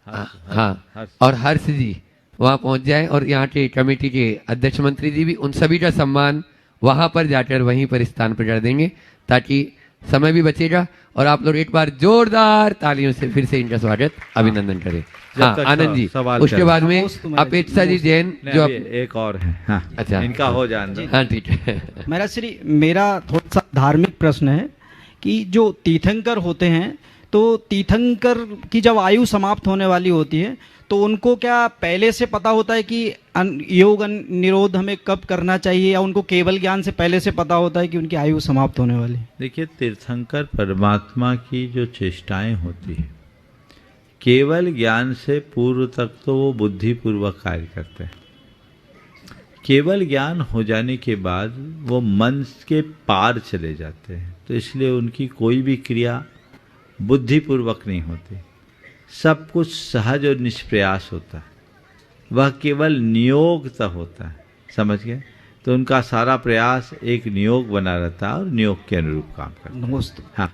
हाँ, और हर्ष जी वहाँ पहुँच जाए, और यहाँ के कमेटी के अध्यक्ष मंत्री जी भी, उन सभी का सम्मान वहाँ पर जाकर वहीं पर स्थान पर कर देंगे, ताकि समय भी बचेगा। और आप लोग एक बार जोरदार तालियों से फिर से इनका स्वागत, अभिनंदन करें। हाँ आनंद जी, उसके बाद में अपेक्षा जी जैन जो एक और है। हाँ, अच्छा, इनका हो जाए। हाँ ठीक है। मेरा थोड़ा सा धार्मिक प्रश्न है कि जो तीर्थंकर होते हैं, तो तीर्थंकर की जब आयु समाप्त होने वाली होती है, तो उनको क्या पहले से पता होता है कि योग निरोध हमें कब करना चाहिए, या उनको केवल ज्ञान से पहले से पता होता है कि उनकी आयु समाप्त होने वाली? देखिए, तीर्थंकर परमात्मा की जो चेष्टाएं होती है, केवल ज्ञान से पूर्व तक तो वो बुद्धिपूर्वक कार्य करते हैं। केवल ज्ञान हो जाने के बाद वो मन के पार चले जाते हैं, तो इसलिए उनकी कोई भी क्रिया बुद्धिपूर्वक नहीं होती, सब कुछ सहज और निष्प्रयास होता है, वह केवल नियोगता होता है, समझ गए? तो उनका सारा प्रयास एक नियोग बना रहता है और नियोग के अनुरूप काम करता है। नमस्ते। हाँ,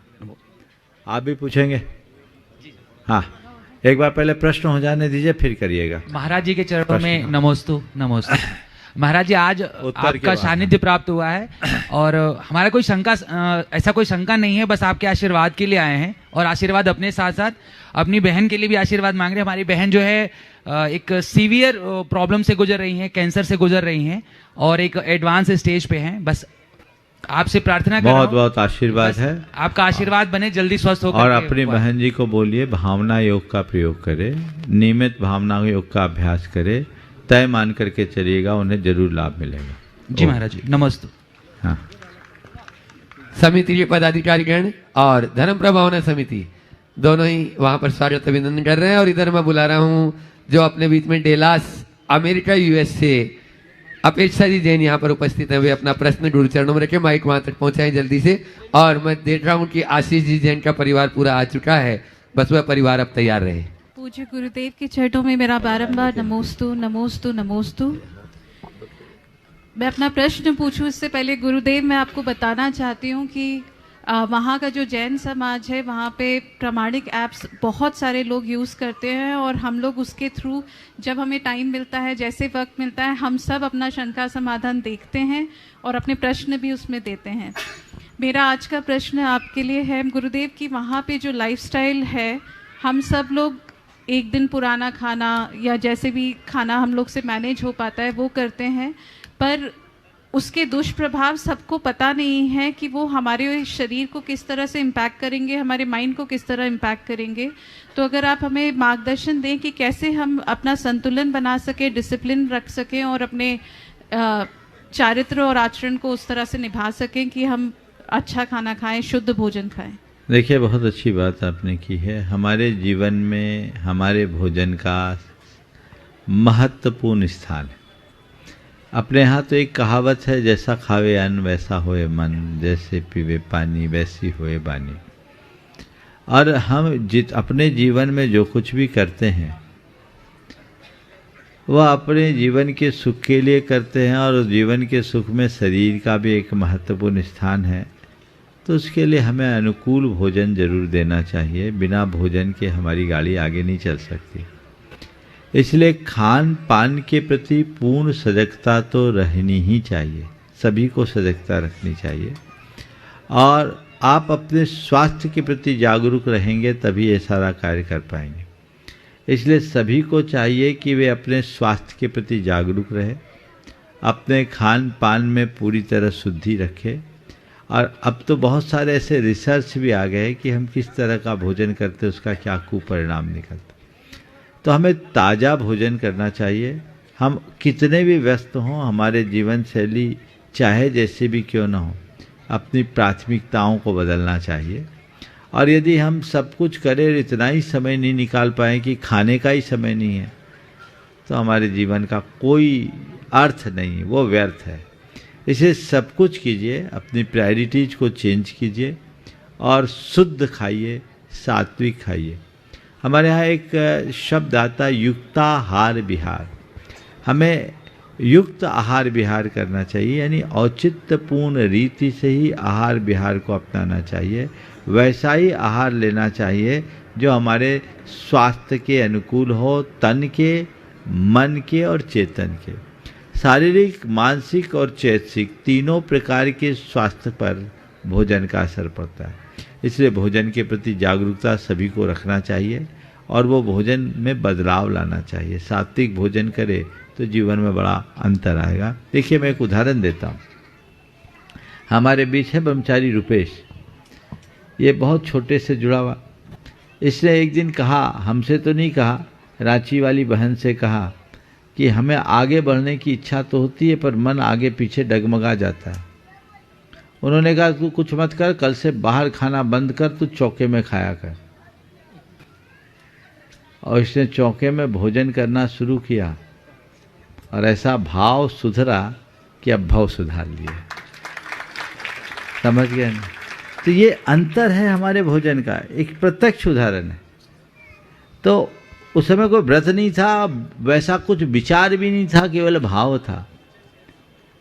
आप भी पूछेंगे? हाँ, एक बार पहले प्रश्न हो जाने दीजिए, फिर करिएगा। महाराज जी के चरणों में नमोस्तु नमोस्तु। महाराज जी, आज आपका सानिध्य प्राप्त हुआ है, और हमारा कोई शंका, ऐसा कोई शंका नहीं है, बस आपके आशीर्वाद के लिए आए हैं, और आशीर्वाद अपने साथ साथ अपनी बहन के लिए भी आशीर्वाद मांग रहे हैं। हमारी बहन जो है एक सीवियर प्रॉब्लम से गुजर रही हैं, कैंसर से गुजर रही हैं, और एक एडवांस स्टेज पे हैं। बस आपसे प्रार्थना कर रहा हूं, बहुत बहुत आशीर्वाद है, आपका आशीर्वाद बने, जल्दी स्वस्थ होकर। और अपनी बहन जी को बोलिए भावना योग का प्रयोग करे, नियमित भावना योग का अभ्यास करे, तय मान करके चलिएगा, उन्हें जरूर लाभ मिलेगा। जी महाराज जी, नमस्ते। हाँ, समिति के पदाधिकारीगण और धर्म प्रभावना समिति दोनों ही वहां पर स्वागत अभिनंदन कर रहे हैं। और इधर मैं बुला रहा हूं जो अपने बीच में डेलास अमेरिका यूएस से अपेक्षा जी जैन यहाँ पर उपस्थित है, वे अपना प्रश्न गुरु चरणों में रखे, माइक वहां तक पहुंचाएं जल्दी से। और मैं देख रहा हूँ कि आशीष जी जैन का परिवार पूरा आ चुका है, बस वह परिवार अब तैयार रहे। पूज्य गुरुदेव के चरणों में मेरा बारंबार नमोस्तु नमोस्तु नमोस्तु। मैं अपना प्रश्न पूछूं इससे पहले गुरुदेव, मैं आपको बताना चाहती हूँ कि वहाँ का जो जैन समाज है, वहाँ पे प्रामाणिक ऐप्स बहुत सारे लोग यूज़ करते हैं, और हम लोग उसके थ्रू जब हमें टाइम मिलता है, जैसे वक्त मिलता है, हम सब अपना शंका समाधान देखते हैं और अपने प्रश्न भी उसमें देते हैं। मेरा आज का प्रश्न आपके लिए है गुरुदेव कि वहाँ पे जो लाइफस्टाइल है, हम सब लोग एक दिन पुराना खाना या जैसे भी खाना हम लोग से मैनेज हो पाता है वो करते हैं, पर उसके दुष्प्रभाव सबको पता नहीं है कि वो हमारे शरीर को किस तरह से इम्पैक्ट करेंगे, हमारे माइंड को किस तरह इम्पैक्ट करेंगे। तो अगर आप हमें मार्गदर्शन दें कि कैसे हम अपना संतुलन बना सके, डिसिप्लिन रख सकें और अपने चारित्र और आचरण को उस तरह से निभा सकें कि हम अच्छा खाना खाएं, शुद्ध भोजन खाएं। देखिए, बहुत अच्छी बात आपने की है। हमारे जीवन में हमारे भोजन का महत्वपूर्ण स्थान है। अपने यहाँ तो एक कहावत है, जैसा खावे अन्न वैसा होए मन, जैसे पीवे पानी वैसी होए बानी। और हम अपने जीवन में जो कुछ भी करते हैं वह अपने जीवन के सुख के लिए करते हैं, और जीवन के सुख में शरीर का भी एक महत्वपूर्ण स्थान है। तो उसके लिए हमें अनुकूल भोजन जरूर देना चाहिए। बिना भोजन के हमारी गाड़ी आगे नहीं चल सकती। इसलिए खान पान के प्रति पूर्ण सजगता तो रहनी ही चाहिए, सभी को सजगता रखनी चाहिए। और आप अपने स्वास्थ्य के प्रति जागरूक रहेंगे तभी ये सारा कार्य कर पाएंगे। इसलिए सभी को चाहिए कि वे अपने स्वास्थ्य के प्रति जागरूक रहे, अपने खान पान में पूरी तरह शुद्धि रखें, और अब तो बहुत सारे ऐसे रिसर्च भी आ गए कि हम किस तरह का भोजन करते उसका क्या कुपरिणाम निकलता। तो हमें ताज़ा भोजन करना चाहिए। हम कितने भी व्यस्त हों, हमारे जीवन शैली चाहे जैसे भी क्यों ना हो, अपनी प्राथमिकताओं को बदलना चाहिए। और यदि हम सब कुछ करें और इतना ही समय नहीं निकाल पाएँ कि खाने का ही समय नहीं है, तो हमारे जीवन का कोई अर्थ नहीं, वो व्यर्थ है। इसे सब कुछ कीजिए, अपनी प्रायोरिटीज को चेंज कीजिए और शुद्ध खाइए, सात्विक खाइए। हमारे यहाँ एक शब्द आता है युक्ताहार विहार। हमें युक्त आहार विहार करना चाहिए, यानी औचित्यपूर्ण रीति से ही आहार विहार को अपनाना चाहिए। वैसा ही आहार लेना चाहिए जो हमारे स्वास्थ्य के अनुकूल हो, तन के, मन के और चेतन के। शारीरिक, मानसिक और चैतसिक तीनों प्रकार के स्वास्थ्य पर भोजन का असर पड़ता है। इसलिए भोजन के प्रति जागरूकता सभी को रखना चाहिए और वो भोजन में बदलाव लाना चाहिए। सात्विक भोजन करे तो जीवन में बड़ा अंतर आएगा। देखिए, मैं एक उदाहरण देता हूँ। हमारे बीच है ब्रह्मचारी रुपेश। ये बहुत छोटे से जुड़ा हुआ। इसने एक दिन कहा, हमसे तो नहीं कहा, रांची वाली बहन से कहा कि हमें आगे बढ़ने की इच्छा तो होती है पर मन आगे पीछे डगमगा जाता है। उन्होंने कहा तू कुछ मत कर, कल से बाहर खाना बंद कर, तू चौके में खाया कर। और इसने चौके में भोजन करना शुरू किया और ऐसा भाव सुधरा कि अब भाव सुधार लिए। समझ गए ना? तो ये अंतर है हमारे भोजन का, एक प्रत्यक्ष उदाहरण है। तो उस समय कोई व्रत नहीं था, वैसा कुछ विचार भी नहीं था, केवल भाव था।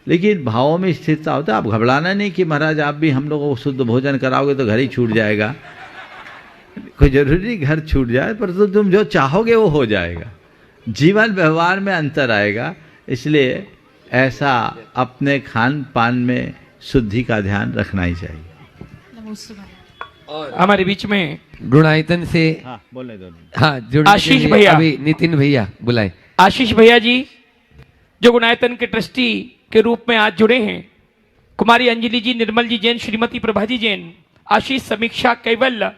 लेकिन भावों में स्थिरता होता है। आप घबराना नहीं कि महाराज आप भी हम लोगों को शुद्ध भोजन कराओगे तो घर ही छूट जाएगा। कोई जरूरी घर छूट जाए, पर तो तुम जो चाहोगे वो हो जाएगा। जीवन व्यवहार में अंतर आएगा। इसलिए ऐसा अपने खान पान में शुद्धि का ध्यान रखना ही चाहिए। और हमारे बीच में गुणायतन से बोलने दो। आशीष भैया, अभी नितिन भैया बुलाए। आशीष भैया जी जो गुणायतन के ट्रस्टी के रूप में आज जुड़े हैं, कुमारी अंजलि जी, निर्मल जी जैन, श्रीमती प्रभा जी जैन, आशीष समीक्षा कैवल्य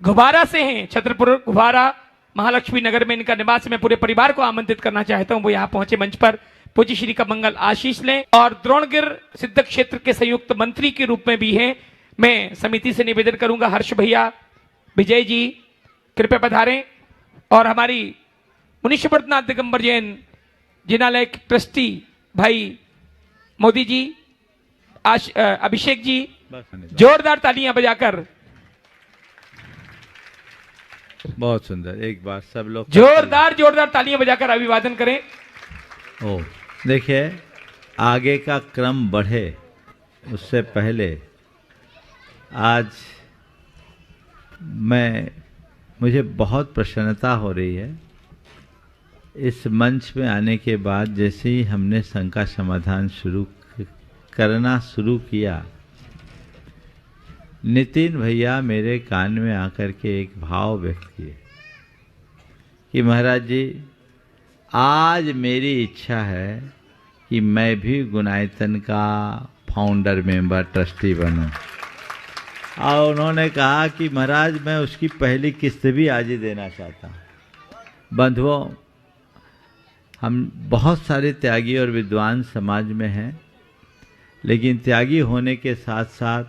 घुबारा से हैं, छतरपुर घुबारा महालक्ष्मी नगर में इनका निवास। मैं पूरे परिवार को आमंत्रित करना चाहता हूं, वो यहाँ पहुंचे मंच पर, पूज्य श्री का मंगल आशीष लें। और द्रोणगिर सिद्ध क्षेत्र के संयुक्त मंत्री के रूप में भी हैं। मैं समिति से निवेदन करूंगा, हर्ष भैया, विजय जी कृपया पधारें। और हमारी मुनीश्वरनाथ दिगंबर जैन जिनालय के ट्रस्टी भाई मोदी जी, अभिषेक जी, जोरदार तालियां बजाकर। बहुत सुंदर, एक बार सब लोग जोरदार तालियां बजाकर अभिवादन करें। ओ देखिए, आगे का क्रम बढ़े उससे पहले आज मुझे बहुत प्रसन्नता हो रही है इस मंच में आने के बाद। जैसे ही हमने शंका समाधान करना शुरू किया, नितिन भैया मेरे कान में आकर के एक भाव व्यक्त किए कि महाराज जी, आज मेरी इच्छा है कि मैं भी गुणायतन का फाउंडर मेंबर ट्रस्टी बनूं। और उन्होंने कहा कि महाराज मैं उसकी पहली किस्त भी आज ही देना चाहता हूँ। बंधुओं, हम बहुत सारे त्यागी और विद्वान समाज में हैं, लेकिन त्यागी होने के साथ साथ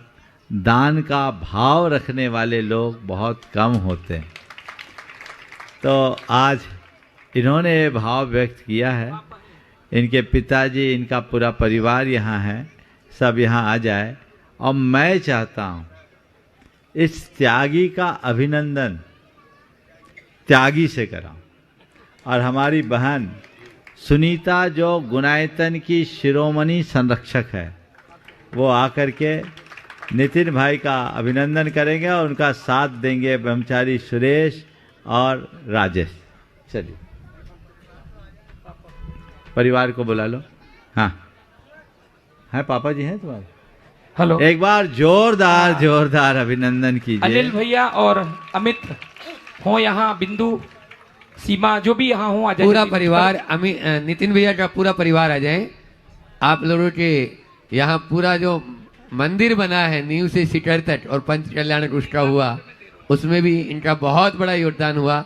दान का भाव रखने वाले लोग बहुत कम होते हैं। तो आज इन्होंने ये भाव व्यक्त किया है। इनके पिताजी, इनका पूरा परिवार यहाँ है, सब यहाँ आ जाए। और मैं चाहता हूँ इस त्यागी का अभिनंदन त्यागी से कराऊं। और हमारी बहन सुनीता जो गुणायतन की शिरोमणि संरक्षक है, वो आकर के नितिन भाई का अभिनंदन करेंगे और उनका साथ देंगे ब्रह्मचारी सुरेश और राजेश। चलिए परिवार को बुला लो। हाँ है, पापा जी हैं तुम्हारे? हेलो, एक बार जोरदार अभिनंदन कीजिए। अनिल भैया और अमित हो यहाँ, बिंदु, सीमा, जो भी यहाँ हो आ जाए। पूरा परिवार, नितिन भैया का पूरा परिवार आ जाए। आप लोगों के यहाँ पूरा जो मंदिर बना है नींव से शिखर तक और पंच कल्याण उसका हुआ, उसमें भी इनका बहुत बड़ा योगदान हुआ।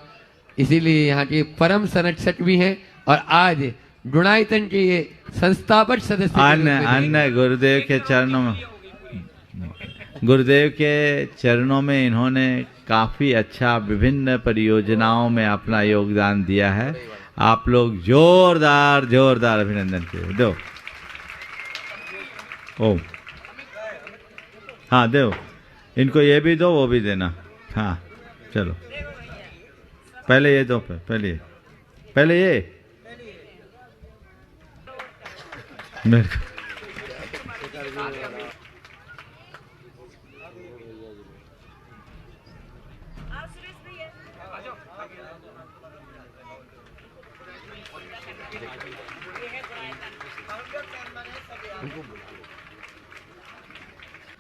इसीलिए यहाँ के परम संरक्षक भी हैं और आज गुणायतन के ये संस्थापक सदस्य अन्य गुरुदेव के चरणों में, गुरुदेव के चरणों में इन्होंने काफी अच्छा विभिन्न परियोजनाओं में अपना योगदान दिया है। आप लोग जोरदार जोरदार अभिनंदन करो। दो ओ हाँ दो, इनको ये भी दो वो भी देना। हाँ चलो पहले ये दो, पहले ये मेरे को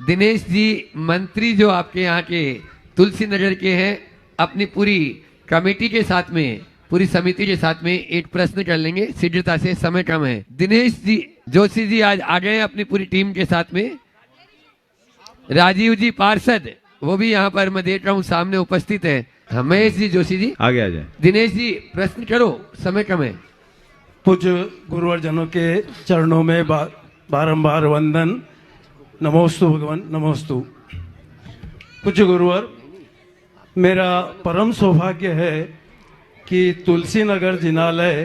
दिनेश जी मंत्री जो आपके यहाँ के तुलसी नगर के हैं, अपनी पूरी कमेटी के साथ में, पूरी समिति के साथ में एक प्रश्न कर लेंगे शीघ्रता से, समय कम है। दिनेश जी जोशी जी आज आ गए अपनी पूरी टीम के साथ में। राजीव जी पार्षद वो भी यहाँ पर मैं देख रहा हूँ सामने उपस्थित है। महेश जी जोशी जी आगे आ जाए। दिनेश जी प्रश्न करो, समय कम है। पूज्य गुरुवर जनों के चरणों में बारंबार वंदन। नमोस्तु भगवान, नमोस्तु। पूज्य गुरुवर, मेरा परम सौभाग्य है कि तुलसी नगर जिनालय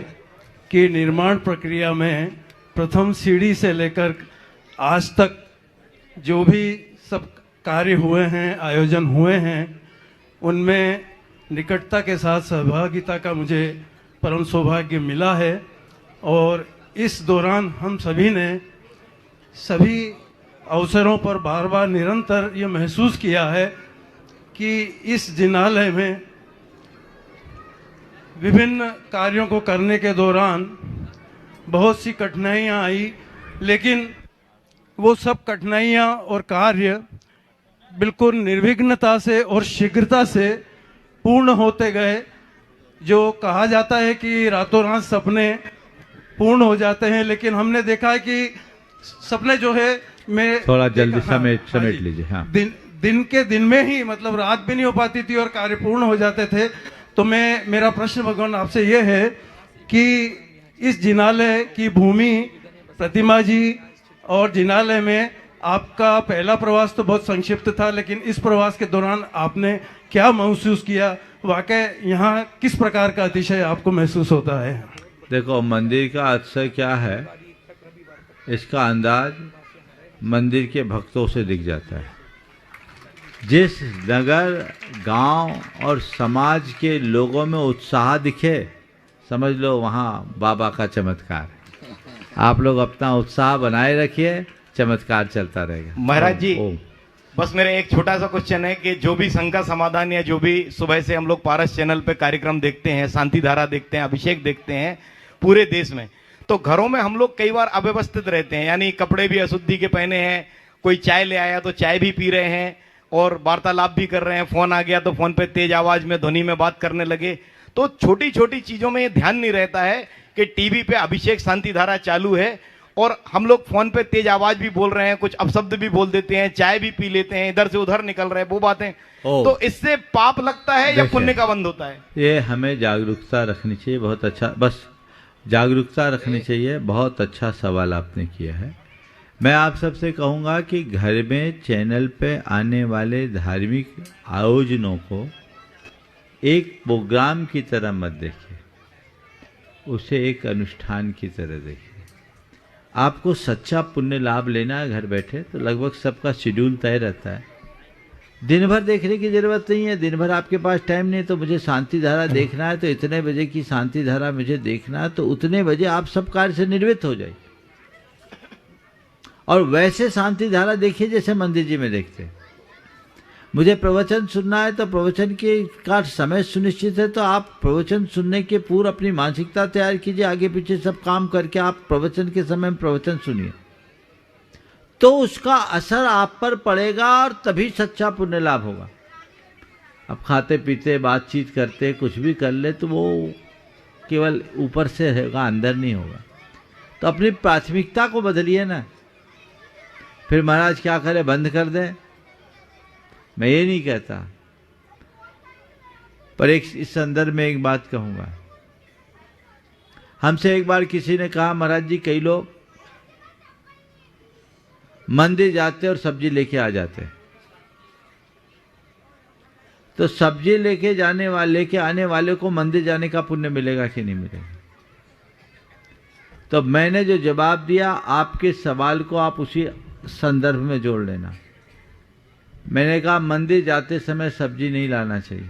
की निर्माण प्रक्रिया में प्रथम सीढ़ी से लेकर आज तक जो भी सब कार्य हुए हैं, आयोजन हुए हैं, उनमें निकटता के साथ सहभागिता का मुझे परम सौभाग्य मिला है। और इस दौरान हम सभी ने सभी अवसरों पर बार बार निरंतर ये महसूस किया है कि इस जिनालय में विभिन्न कार्यों को करने के दौरान बहुत सी कठिनाइयाँ आई, लेकिन वो सब कठिनाइयाँ और कार्य बिल्कुल निर्विघ्नता से और शीघ्रता से पूर्ण होते गए। जो कहा जाता है कि रातों रात सपने पूर्ण हो जाते हैं, लेकिन हमने देखा है कि सपने जो है मैं थोड़ा जल्दी समेट लीजिए। हाँ, दिन के दिन में ही, मतलब रात भी नहीं हो पाती थी और कार्य पूर्ण हो जाते थे। तो मेरा प्रश्न भगवान आपसे ये है कि इस जिनालय की भूमि, प्रतिमा जी और जिनालय में आपका पहला प्रवास तो बहुत संक्षिप्त था, लेकिन इस प्रवास के दौरान आपने क्या महसूस किया? वाकई यहाँ किस प्रकार का अतिशय आपको महसूस होता है? देखो, मंदिर का अतिशय क्या है, इसका अंदाज मंदिर के भक्तों से दिख जाता है। जिस नगर, गांव और समाज के लोगों में उत्साह दिखे, समझ लो वहाँ बाबा का चमत्कार है। आप लोग अपना उत्साह बनाए रखिए, चमत्कार चलता रहेगा। महाराज जी, बस मेरा एक छोटा सा क्वेश्चन है कि जो भी शंका समाधान या जो भी सुबह से हम लोग पारस चैनल पे कार्यक्रम देखते हैं, शांति धारा देखते हैं, अभिषेक देखते हैं पूरे देश में, तो घरों में हम लोग कई बार अव्यवस्थित रहते हैं, यानी कपड़े भी अशुद्धि के पहने हैं, कोई चाय ले आया तो चाय भी पी रहे हैं और वार्तालाप भी कर रहे हैं, फोन आ गया तो फोन पे तेज आवाज में ध्वनि में बात करने लगे। तो छोटी छोटी चीजों में ये ध्यान नहीं रहता है कि टीवी पे अभिषेक शांति धारा चालू है और हम लोग फोन पे तेज आवाज भी बोल रहे हैं, कुछ अपशब्द भी बोल देते हैं, चाय भी पी लेते हैं, इधर से उधर निकल रहे हैं, वो बातें। तो इससे पाप लगता है या पुण्य का बंध होता है? ये हमें जागरूकता रखनी चाहिए। बहुत अच्छा, बस जागरूकता रखनी चाहिए। बहुत अच्छा सवाल आपने किया है। मैं आप सबसे कहूँगा कि घर में चैनल पे आने वाले धार्मिक आयोजनों को एक प्रोग्राम की तरह मत देखिए, उसे एक अनुष्ठान की तरह देखिए। आपको सच्चा पुण्य लाभ लेना है घर बैठे, तो लगभग सबका शेड्यूल तय रहता है। दिन भर देखने की जरूरत नहीं है। दिन भर आपके पास टाइम नहीं, तो मुझे शांति धारा देखना है तो इतने बजे की शांति धारा मुझे देखना है, तो उतने बजे आप सब कार्य से निर्वृत्त हो जाइए और वैसे शांति धारा देखिए जैसे मंदिर जी में देखते हैं। मुझे प्रवचन सुनना है तो प्रवचन के का समय सुनिश्चित है, तो आप प्रवचन सुनने के पूर्व अपनी मानसिकता तैयार कीजिए, आगे पीछे सब काम करके आप प्रवचन के समय में प्रवचन सुनिए, तो उसका असर आप पर पड़ेगा और तभी सच्चा पुण्य लाभ होगा। अब खाते पीते, बातचीत करते, कुछ भी कर ले तो वो केवल ऊपर से रहेगा, अंदर नहीं होगा। तो अपनी प्राथमिकता को बदलिए ना। फिर महाराज क्या करे, बंद कर दें? मैं ये नहीं कहता, पर इस संदर्भ में एक बात कहूंगा। हमसे एक बार किसी ने कहा, महाराज जी कई लोग मंदिर जाते और सब्जी लेके आ जाते, तो सब्जी लेके आने वाले को मंदिर जाने का पुण्य मिलेगा कि नहीं मिलेगा? तो मैंने जो जवाब दिया, आपके सवाल को आप उसी संदर्भ में जोड़ लेना। मैंने कहा मंदिर जाते समय सब्जी नहीं लाना चाहिए।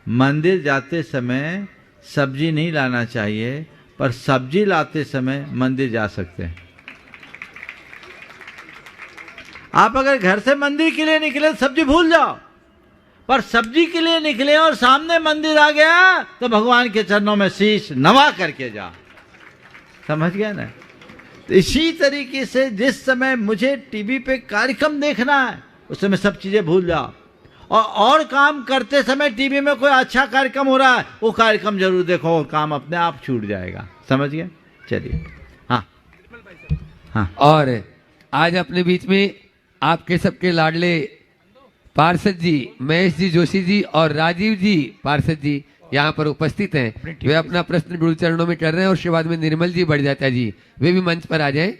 मंदिर जाते समय सब्जी नहीं लाना चाहिए, पर सब्जी लाते समय मंदिर जा सकते हैं। आप अगर घर से मंदिर के लिए निकले सब्जी भूल जाओ, पर सब्जी के लिए निकले और सामने मंदिर आ गया तो भगवान के चरणों में शीश नवा करके जाओ। समझ गया ना? तो इसी तरीके से जिस समय मुझे टीवी पे कार्यक्रम देखना है उस समय सब चीजें भूल जाओ, और काम करते समय टीवी में कोई अच्छा कार्यक्रम हो रहा है वो कार्यक्रम जरूर देखो, और काम अपने आप छूट जाएगा। समझ गए? चलिए। हाँ। और आज अपने बीच में आपके सबके लाडले पार्षद जी महेश जी जोशी जी और राजीव जी पार्षद जी यहाँ पर उपस्थित हैं। वे अपना प्रश्न गुरु चरणों में कर रहे हैं, और उसके बाद में निर्मल जी बढ़ जी वे भी मंच पर आ जाएं,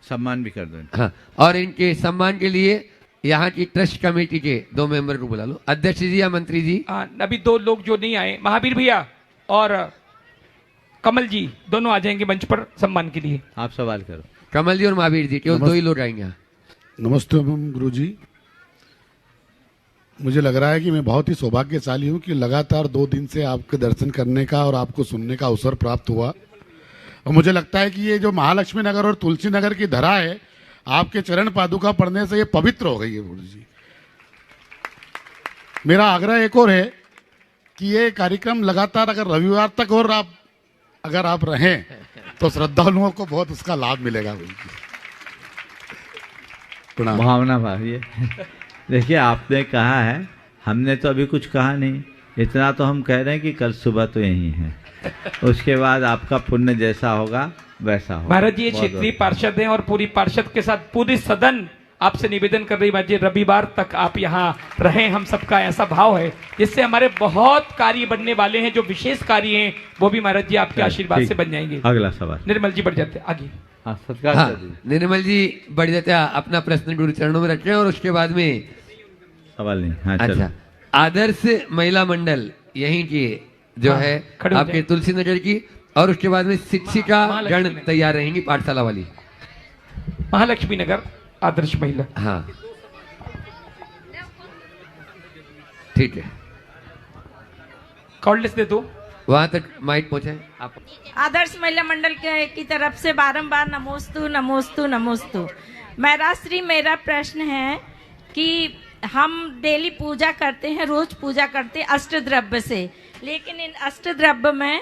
सम्मान भी कर दो। हाँ, और इनके सम्मान के लिए यहाँ की ट्रस्ट कमेटी के 2 मेंबर को बुला लो, अध्यक्ष जी या मंत्री जी। अभी 2 लोग जो नहीं आए, महावीर भैया और कमल जी दोनों आ जाएंगे मंच पर सम्मान के लिए। आप सवाल करो। कमल जी और महावीर जी, केवल 2 ही लोग आएंगे। नमस्ते गुरु जी। मुझे लग रहा है कि मैं बहुत ही सौभाग्यशाली हूँ कि लगातार 2 दिन से आपके दर्शन करने का और आपको सुनने का अवसर प्राप्त हुआ, और मुझे लगता है कि ये जो महालक्ष्मी नगर और तुलसी नगर की धरा है, आपके चरण पादुका पढ़ने से ये पवित्र हो गई है गुरु जी। मेरा आग्रह एक और है कि ये कार्यक्रम लगातार अगर रविवार तक और अगर आप रहें तो श्रद्धालुओं को बहुत उसका लाभ मिलेगा गुरु जी। भावना भाभी देखिए, आपने कहा है, हमने तो अभी कुछ कहा नहीं। इतना तो हम कह रहे हैं कि कल सुबह तो यही है, उसके बाद आपका पुण्य जैसा होगा वैसा होगा। महाराज जी, ये क्षेत्रीय पार्षद हैं और पूरी पार्षद के साथ पूरी सदन आपसे निवेदन कर रही है, रविवार तक आप यहाँ रहें, हम सबका ऐसा भाव है, जिससे हमारे बहुत कार्य बनने वाले हैं, जो विशेष कार्य हैं वो भी महाराज जी आपके आशीर्वाद से बन जाएंगे। अगला सवाल निर्मल जी बढ़ जाते आगे। निर्मल जी बढ़ जाते अपना प्रश्न गुरु चरणों में रखें, और उसके बाद में सवाल नहीं। हाँ, अच्छा, आदर्श महिला मंडल यहीं की जो है आपके तुलसी नगर की, और उसके बाद में शिक्षिका गण तैयार रहेंगी पाठशाला वाली, महालक्ष्मी नगर आदर्श महिला। हाँ ठीक है, कॉल लिस्ट दे दो, वहां तक माइक पहुंचे आप। आदर्श महिला मंडल की तरफ से बारंबार नमोस्तु नमोस्तु नमोस्तु। महाराज श्री, मेरा प्रश्न है कि हम डेली पूजा करते हैं, रोज पूजा करते हैं अष्टद्रव्य से, लेकिन इन अष्टद्रव्य में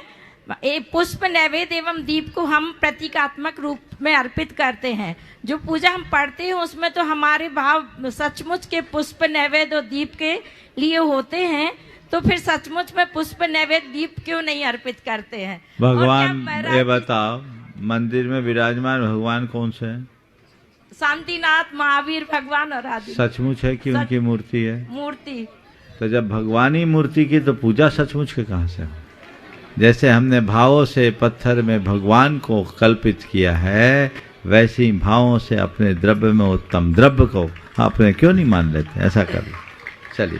पुष्प नैवेद्य एवं दीप को हम प्रतीकात्मक रूप में अर्पित करते हैं। जो पूजा हम पढ़ते हैं उसमें तो हमारे भाव सचमुच के पुष्प नैवेद्य और दीप के लिए होते हैं, तो फिर सचमुच में पुष्प नैवेद्य दीप क्यों नहीं अर्पित करते हैं? भगवान ये बताओ, मंदिर में विराजमान भगवान कौन से हैं? शांतिनाथ, महावीर भगवान और आदि। सचमुच है कि उनकी मूर्ति है? मूर्ति। तो जब भगवान ही मूर्ति की, तो पूजा सचमुच के कहाँ से? जैसे हमने भावों से पत्थर में भगवान को कल्पित किया है, वैसे ही भावों से अपने द्रव्य में उत्तम द्रव्य को आपने क्यों नहीं मान लेते? ऐसा कर लो। चलिए,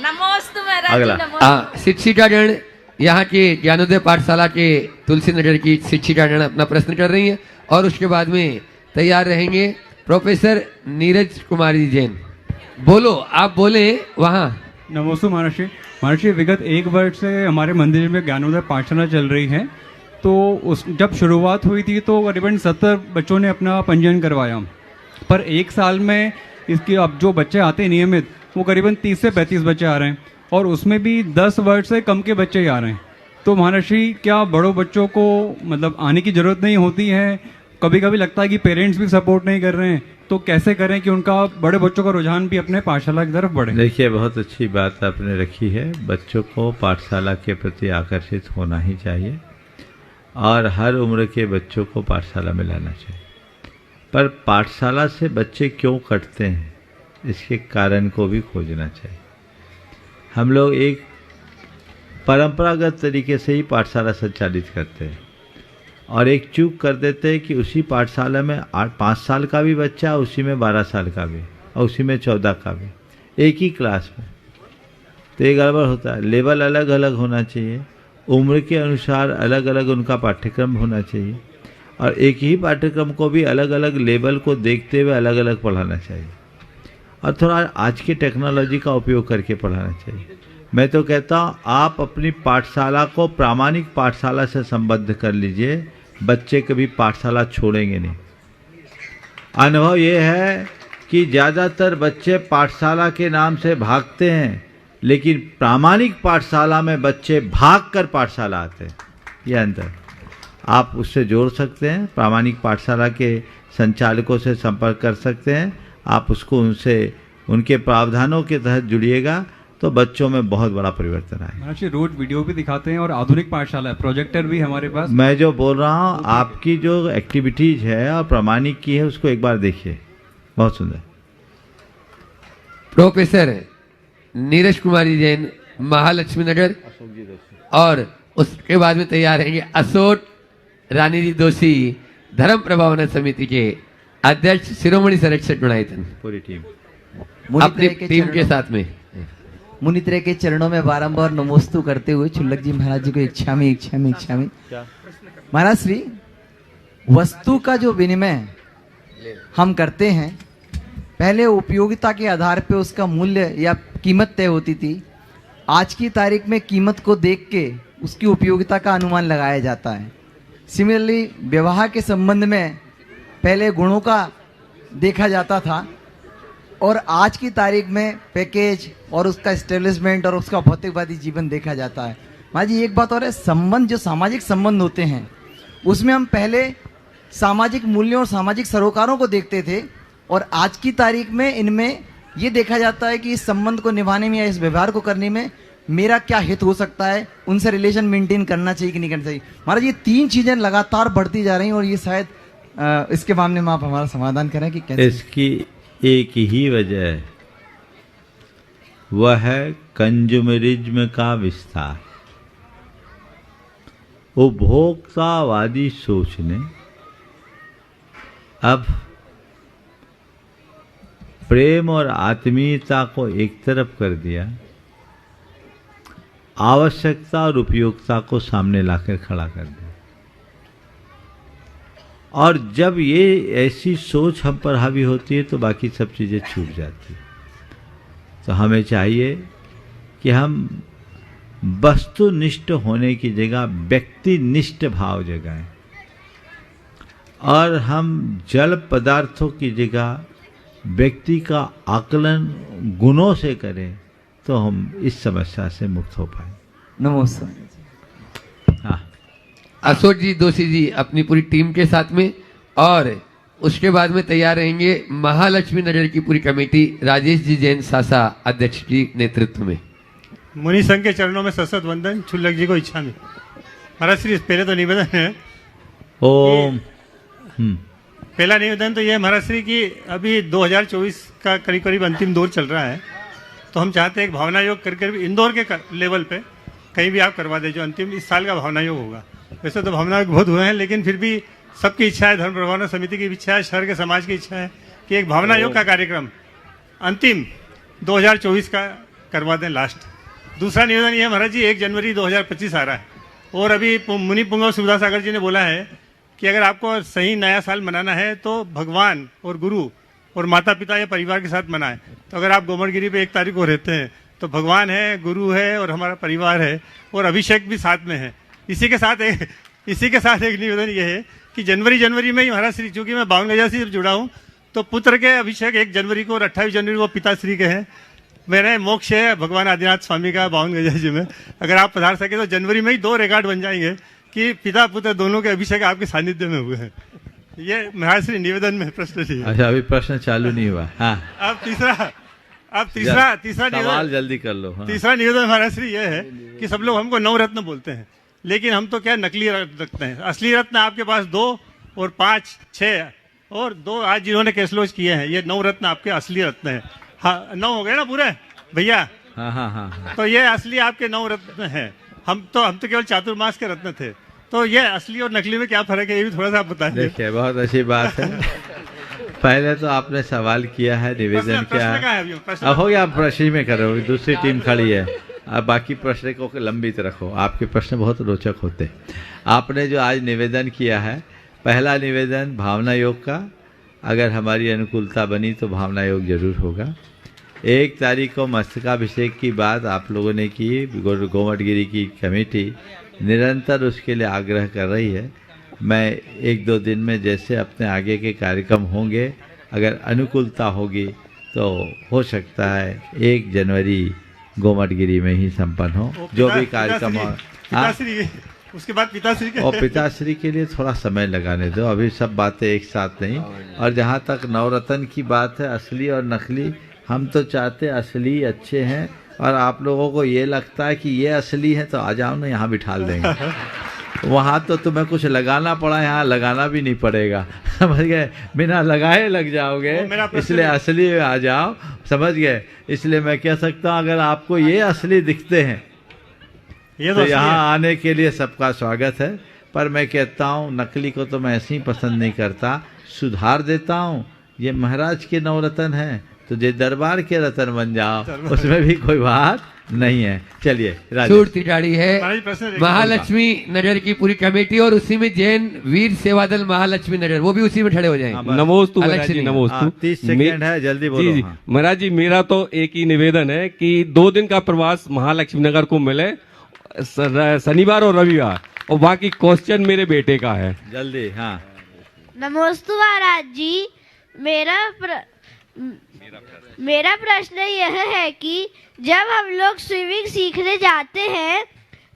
नमोस्तु महाराज। अगला शिक्षिका गण यहाँ के ज्ञानोदय पाठशाला के तुलसी नगर की शिक्षिका गण अपना प्रश्न कर रही है, और उसके बाद में तैयार रहेंगे प्रोफेसर नीरज कुमारी जैन। बोलो, आप बोले वहाँ। नमोस्तु महर्षि। महर्षि, विगत 1 वर्ष से हमारे मंदिर में ज्ञानोदय पाठशाला चल रही है, तो जब शुरुआत हुई थी तो करीबन 70 बच्चों ने अपना पंजीयन करवाया, पर 1 साल में इसकी अब जो बच्चे आते हैं नियमित, वो करीबन 30 से 35 बच्चे आ रहे हैं, और उसमें भी 10 वर्ष से कम के बच्चे ही आ रहे हैं। तो महर्षि, क्या बड़ों बच्चों को मतलब आने की जरूरत नहीं होती है? कभी कभी लगता है कि पेरेंट्स भी सपोर्ट नहीं कर रहे हैं, तो कैसे करें कि उनका बड़े बच्चों का रुझान भी अपने पाठशाला की तरफ बढ़े? देखिए, बहुत अच्छी बात आपने रखी है। बच्चों को पाठशाला के प्रति आकर्षित होना ही चाहिए, और हर उम्र के बच्चों को पाठशाला में लाना चाहिए। पर पाठशाला से बच्चे क्यों कटते हैं, इसके कारण को भी खोजना चाहिए। हम लोग एक परंपरागत तरीके से ही पाठशाला संचालित करते हैं और एक चूक कर देते हैं कि उसी पाठशाला में 5 साल का भी बच्चा, उसी में 12 साल का भी और उसी में 14 का भी, एक ही क्लास में। तो ये गड़बड़ होता है। लेवल अलग अलग होना चाहिए, उम्र के अनुसार अलग अलग उनका पाठ्यक्रम होना चाहिए और एक ही पाठ्यक्रम को भी अलग अलग लेवल को देखते हुए अलग अलग पढ़ाना चाहिए और थोड़ा आज की टेक्नोलॉजी का उपयोग करके पढ़ाना चाहिए। मैं तो कहता हूँ आप अपनी पाठशाला को प्रामाणिक पाठशाला से संबद्ध कर लीजिए, बच्चे कभी पाठशाला छोड़ेंगे नहीं। अनुभव ये है कि ज़्यादातर बच्चे पाठशाला के नाम से भागते हैं, लेकिन प्रामाणिक पाठशाला में बच्चे भागकर पाठशाला आते हैं। ये अंतर आप उससे जोड़ सकते हैं, प्रामाणिक पाठशाला के संचालकों से संपर्क कर सकते हैं, आप उसको उनसे उनके प्रावधानों के तहत जुड़िएगा तो बच्चों में बहुत बड़ा परिवर्तन आएगा। रोज वीडियो भी दिखाते हैं और आधुनिक पाठशाला है, प्रोजेक्टर भी हमारे पास। मैं जो बोल रहा हूँ आपकी जो एक्टिविटीज है और प्रामाणिक की है उसको एक बार देखिए, बहुत सुंदर। प्रोफेसर नीरज कुमारी जैन, महालक्ष्मी नगर, और उसके बाद में तैयार रहेंगे अशोक रानी जी दोषी, धर्म प्रभावना समिति के अध्यक्ष शिरोमणि संरक्षक गुणायतन, पूरी टीम अपनी टीम के साथ में। मुनित्रे के चरणों में बारंबार नमोस्तु करते हुए छुल्लक जी महाराज जी को इच्छामी इच्छामी इच्छामी। महाराज श्री, वस्तु का जो विनिमय हम करते हैं, पहले उपयोगिता के आधार पे उसका मूल्य या कीमत तय होती थी। आज की तारीख में कीमत को देख के उसकी उपयोगिता का अनुमान लगाया जाता है। सिमिलरली विवाह के संबंध में पहले गुणों का देखा जाता था और आज की तारीख में पैकेज और उसका एस्टेब्लिशमेंट और उसका भौतिकवादी जीवन देखा जाता है। महाराज जी एक बात और है, संबंध जो सामाजिक संबंध होते हैं उसमें हम पहले सामाजिक मूल्यों और सामाजिक सरोकारों को देखते थे और आज की तारीख में इनमें ये देखा जाता है कि इस संबंध को निभाने में या इस व्यवहार को करने में मेरा क्या हित हो सकता है, उनसे रिलेशन मेंटेन करना चाहिए कि नहीं करना चाहिए। महाराज ये 3 चीजें लगातार बढ़ती जा रही हैं और ये शायद इसके मामले में आप हमारा समाधान करें कि कैसे। इसकी एक ही वजह है, वह है कंज्यूमरिज्म का विस्तार। उपभोक्तावादी सोच ने अब प्रेम और आत्मीयता को एक तरफ कर दिया, आवश्यकता और उपयोगिता को सामने लाकर खड़ा कर दिया। और जब ये ऐसी सोच हम पर हावी होती है तो बाकी सब चीज़ें छूट जाती हैं। तो हमें चाहिए कि हम वस्तुनिष्ठ होने की जगह व्यक्तिनिष्ठ भाव जगाएं और हम जल पदार्थों की जगह व्यक्ति का आकलन गुणों से करें तो हम इस समस्या से मुक्त हो पाए। नमस्कार। हाँ, अशोक जी दोषी जी अपनी पूरी टीम के साथ में, और उसके बाद में तैयार रहेंगे महालक्ष्मी नगर की पूरी कमेटी, राजेश जी जैन सासा अध्यक्ष जी नेतृत्व में। मुनि संघ के चरणों में सशत वंदन, छुल्लक जी को इच्छा में। महाराज श्री, पहले तो निवेदन है ओम। पहला निवेदन तो यह महाराज श्री की अभी 2024 का करीब करीब अंतिम दौर चल रहा है, तो हम चाहते हैं एक भावना योग करके इंदौर के लेवल पे कहीं भी आप करवा दें, जो अंतिम इस साल का भावना योग होगा। वैसे तो भावना योग बहुत हुए हैं, लेकिन फिर भी सबकी इच्छा है, धर्म प्रभावना समिति की इच्छा है, शहर के समाज की इच्छा है कि एक भावना योग का कार्यक्रम अंतिम 2024 का करवा दें लास्ट। दूसरा निवेदन ये है महाराज जी, 1 जनवरी 2025 आ रहा है और अभी मुनि पुंगव सुविधा सागर जी ने बोला है कि अगर आपको सही नया साल मनाना है तो भगवान और गुरु और माता पिता या परिवार के साथ मनाएं। तो अगर आप गोमरगिरी पे 1 तारीख को रहते हैं तो भगवान है, गुरु है और हमारा परिवार है और अभिषेक भी साथ में है। इसी के साथ एक निवेदन ये है कि जनवरी में ही महाराज श्री, चूँकि मैं 52 गजा से जुड़ा हूँ, तो पुत्र के अभिषेक 1 जनवरी को और 28 जनवरी को पिताश्री के हैं। मेरे मोक्ष है भगवान आदिनाथ स्वामी का 52 गजा जी में। अगर आप पधार सके तो जनवरी में ही 2 रिकॉर्ड बन जाएंगे कि पिता पुत्र दोनों के अभिषेक आपके सानिध्य में हुए हैं। ये महाराज श्री निवेदन में प्रश्न थी। अच्छा, अभी प्रश्न चालू नहीं हुआ। हाँ, अब तीसरा सवाल जल्दी कर लो। हाँ। तीसरा निवेदन महाराज श्री ये है कि सब लोग हमको 9 रत्न बोलते हैं, लेकिन हम तो क्या नकली रत्न रखते हैं। असली रत्न आपके पास 2 और 5, 6 और 2 आज जिन्होंने कैसलोज किए हैं, ये 9 रत्न आपके असली रत्न है। हाँ 9 हो गए ना पूरे भैया? हाँ हाँ हाँ। तो ये असली आपके 9 रत्न हैं। हम तो केवल चातुर्मास के रत्न थे। तो ये असली और नकली में क्या फर्क है, ये भी थोड़ा सा आप बताएं। देखिए बहुत अच्छी बात है। पहले तो आपने सवाल किया है, निवेदन किया है, अब हो गया, आप प्रश्न में करो, दूसरी टीम खड़ी है, अब बाकी प्रश्न को लंबित रखो, आपके प्रश्न बहुत रोचक होते हैं। आपने जो आज निवेदन किया है, पहला निवेदन भावना योग का, अगर हमारी अनुकूलता बनी तो भावना योग जरूर होगा। 1 तारीख को मस्तकाभिषेक की बात आप लोगों ने की, गोमटगिरी की कमेटी निरंतर उसके लिए आग्रह कर रही है। मैं 1-2 दिन में जैसे अपने आगे के कार्यक्रम होंगे, अगर अनुकूलता होगी तो हो सकता है 1 जनवरी गोमटगिरी में ही संपन्न हो जो भी कार्यक्रम हो। उसके बाद पिताश्री के और पिताश्री के लिए थोड़ा समय लगाने दो, अभी सब बातें एक साथ नहीं। और जहाँ तक नवरत्न की बात है, असली और नकली, हम तो चाहते असली अच्छे हैं, और आप लोगों को ये लगता है कि ये असली है तो आ जाओ ना, यहाँ बिठा देंगे। वहाँ तो तुम्हें कुछ लगाना पड़ा, यहाँ लगाना भी नहीं पड़ेगा, समझ गए, बिना लगाए लग जाओगे, इसलिए असली में आ जाओ, समझ गए। इसलिए मैं कह सकता हूँ अगर आपको ये असली दिखते हैं तो यहाँ आने के लिए सबका स्वागत है। पर मैं कहता हूँ नकली को तो मैं ऐसे ही पसंद नहीं करता, सुधार देता हूँ। ये महाराज के 9 रत्न हैं तो जे दरबार के रतन बन जाओ, उसमें भी कोई बात नहीं है। चलिए, सूट तिटाड़ी है महालक्ष्मी नगर की पूरी कमेटी, और उसी में जैन वीर सेवादल महालक्ष्मी नगर, वो भी उसी में खड़े हो जाएंगे। नमोस्तु महाराज जी, नमोस्तु। 30 सेकंड है, जल्दी बोलो। जी महाराज जी, मेरा तो एक ही निवेदन है कि 2 दिन का प्रवास महालक्ष्मी नगर को मिले, शनिवार और रविवार, और बाकी क्वेश्चन मेरे बेटे का है। जल्दी। हाँ नमोस्तु महाराज जी, मेरा प्रश्न यह है कि जब हम लोग स्विमिंग सीखने जाते हैं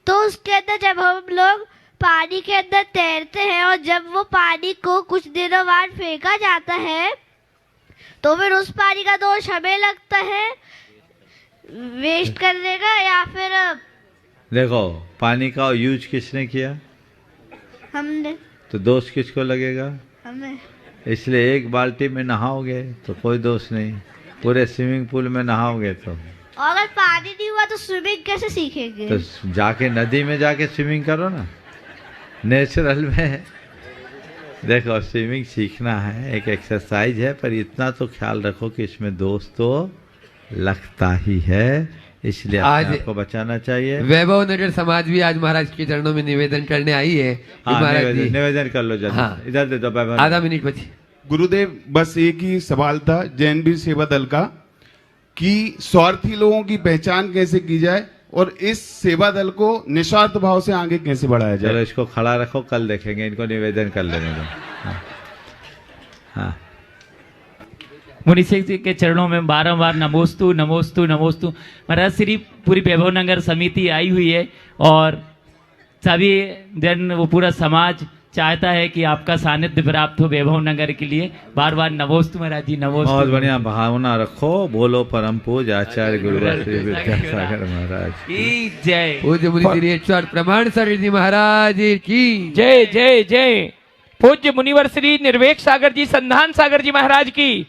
तो उसके अंदर जब हम लोग पानी के अंदर तैरते हैं और जब वो पानी को कुछ दिनों बाद फेंका जाता है तो फिर उस पानी का दोष हमें लगता है वेस्ट करने का, या फिर देखो पानी का यूज किसने किया? हमने। तो दोष किसको लगेगा? हमें। इसलिए 1 बाल्टी में नहाओगे तो कोई दोष नहीं, पूरे स्विमिंग पूल में नहाओगे तो। और अगर पानी नहीं हुआ तो स्विमिंग कैसे सीखेंगे? तो जाके नदी में जाके स्विमिंग करो ना, नेचुरल में। देखो स्विमिंग सीखना है, एक एक्सरसाइज है, पर इतना तो ख्याल रखो कि इसमें दोष तो लगता ही है, इसलिए आज आपको बचाना चाहिए। वैभव नगर समाज भी आज महाराज के चरणों में निवेदन करने आई है। महाराज निवेदन कर लो जल्दी। हाँ, इधर दे दो। आधा मिनट बची। गुरुदेव, बस एक ही सवाल था जैन वीर सेवा दल का कि स्वार्थी लोगों की पहचान कैसे की जाए और इस सेवा दल को निस्वार्थ भाव से आगे कैसे बढ़ाया जाए। चलो इसको खड़ा रखो, कल देखेंगे, इनको निवेदन कर लेने दो। हाँ। मुनि शेख जी के चरणों में बारंबार नमोस्तु नमोस्तु नमोस्तु। महाराज श्री पूरी वैभव नगर समिति आई हुई है और सभी जन, वो पूरा समाज चाहता है कि आपका सानिध्य प्राप्त हो वैभव नगर के लिए। बार बार नमोस्तु महाराज जी, नमोस्तु। बहुत बढ़िया भावना रखो। बोलो परम पूज्य आचार्य गुरुवर श्री विद्यासागर महाराज की जय। पूज्य मुनि श्री 108 प्रमाण सागर जी महाराज की जय जय जय। पूज्य मुनिवर श्री निर्वेक सागर जी, संधान सागर जी महाराज की